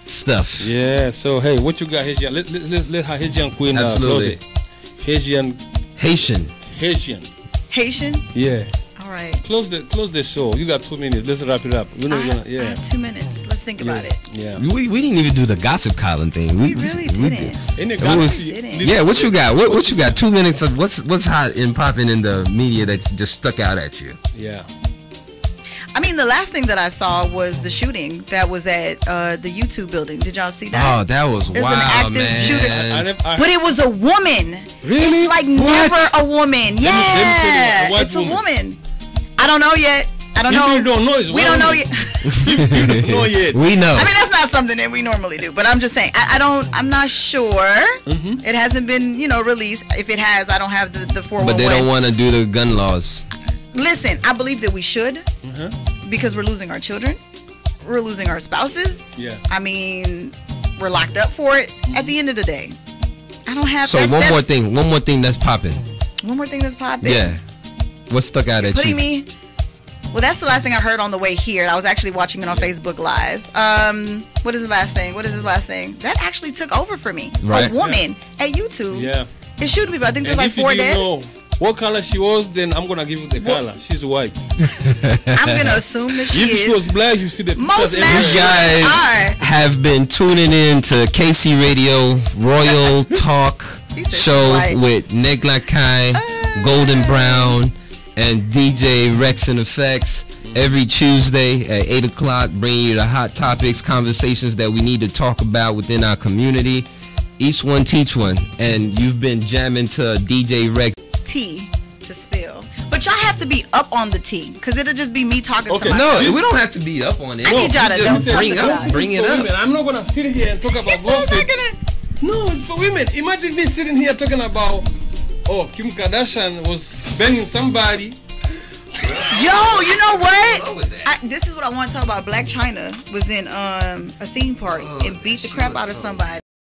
stuff. Yeah. So hey, what you got, Haitian? Let her Haitian queen close it. Haitian. Yeah. All right. Close the show. You got 2 minutes. Let's wrap it up. I have 2 minutes. Let's think about it. Yeah. We didn't even do the gossip column thing. We really didn't. Yeah. What you got? What you got? 2 minutes of what's hot and popping in the media that's just stuck out at you? Yeah. I mean, the last thing that I saw was the shooting that was at the YouTube building. Did y'all see that? Oh, that was wild, an active man. shooting. But it was a woman. Really? It's like never a woman. Yeah. It's a woman. I don't know yet. I don't know. You don't know. We don't know yet. You don't know yet. We know. I mean, that's not something that we normally do. But I'm just saying, I'm not sure. It hasn't been, released. If it has, I don't have the 411. But they don't want to do the gun laws. Listen, I believe that we should. Because we're losing our children. We're losing our spouses. Yeah. I mean, we're locked up for it. At the end of the day, I don't have. So one more thing that's popping. One more thing that's popping. Yeah. What stuck out at you? Putting me Well, that's the last thing I heard on the way here. I was actually watching it on Facebook Live. What is the last thing? That actually took over for me. Right. A woman at YouTube. Yeah. It's shooting people. I think there's And like if you 4 didn't dead. know what color she was, then I'm gonna give you the color. She's white. I'm gonna assume that she If she was is. black, you see the Most pictures mass You everywhere. guys are. have been tuning in to KC Radio Royal Talk He said show white. with Negla Kai, Golden Brown, and DJ Rex and Effects every Tuesday at 8 o'clock, bringing you the hot topics, conversations that we need to talk about within our community. Each one teach one. And you've been jamming to DJ Rex. Tea to spill. But y'all have to be up on the tea, because it'll just be me talking Okay, to No, myself. we don't have to be up on it. I need y'all to We don't just bring talk bring it For up. women. I'm not gonna sit here and talk about He's not gossip. gonna- No, it's for women. Imagine me sitting here talking about, oh, Kim Kardashian was banging somebody. Yo, you know what? wrong with that? This is what I want to talk about. Black China was in a theme park and beat the she crap was out of so somebody.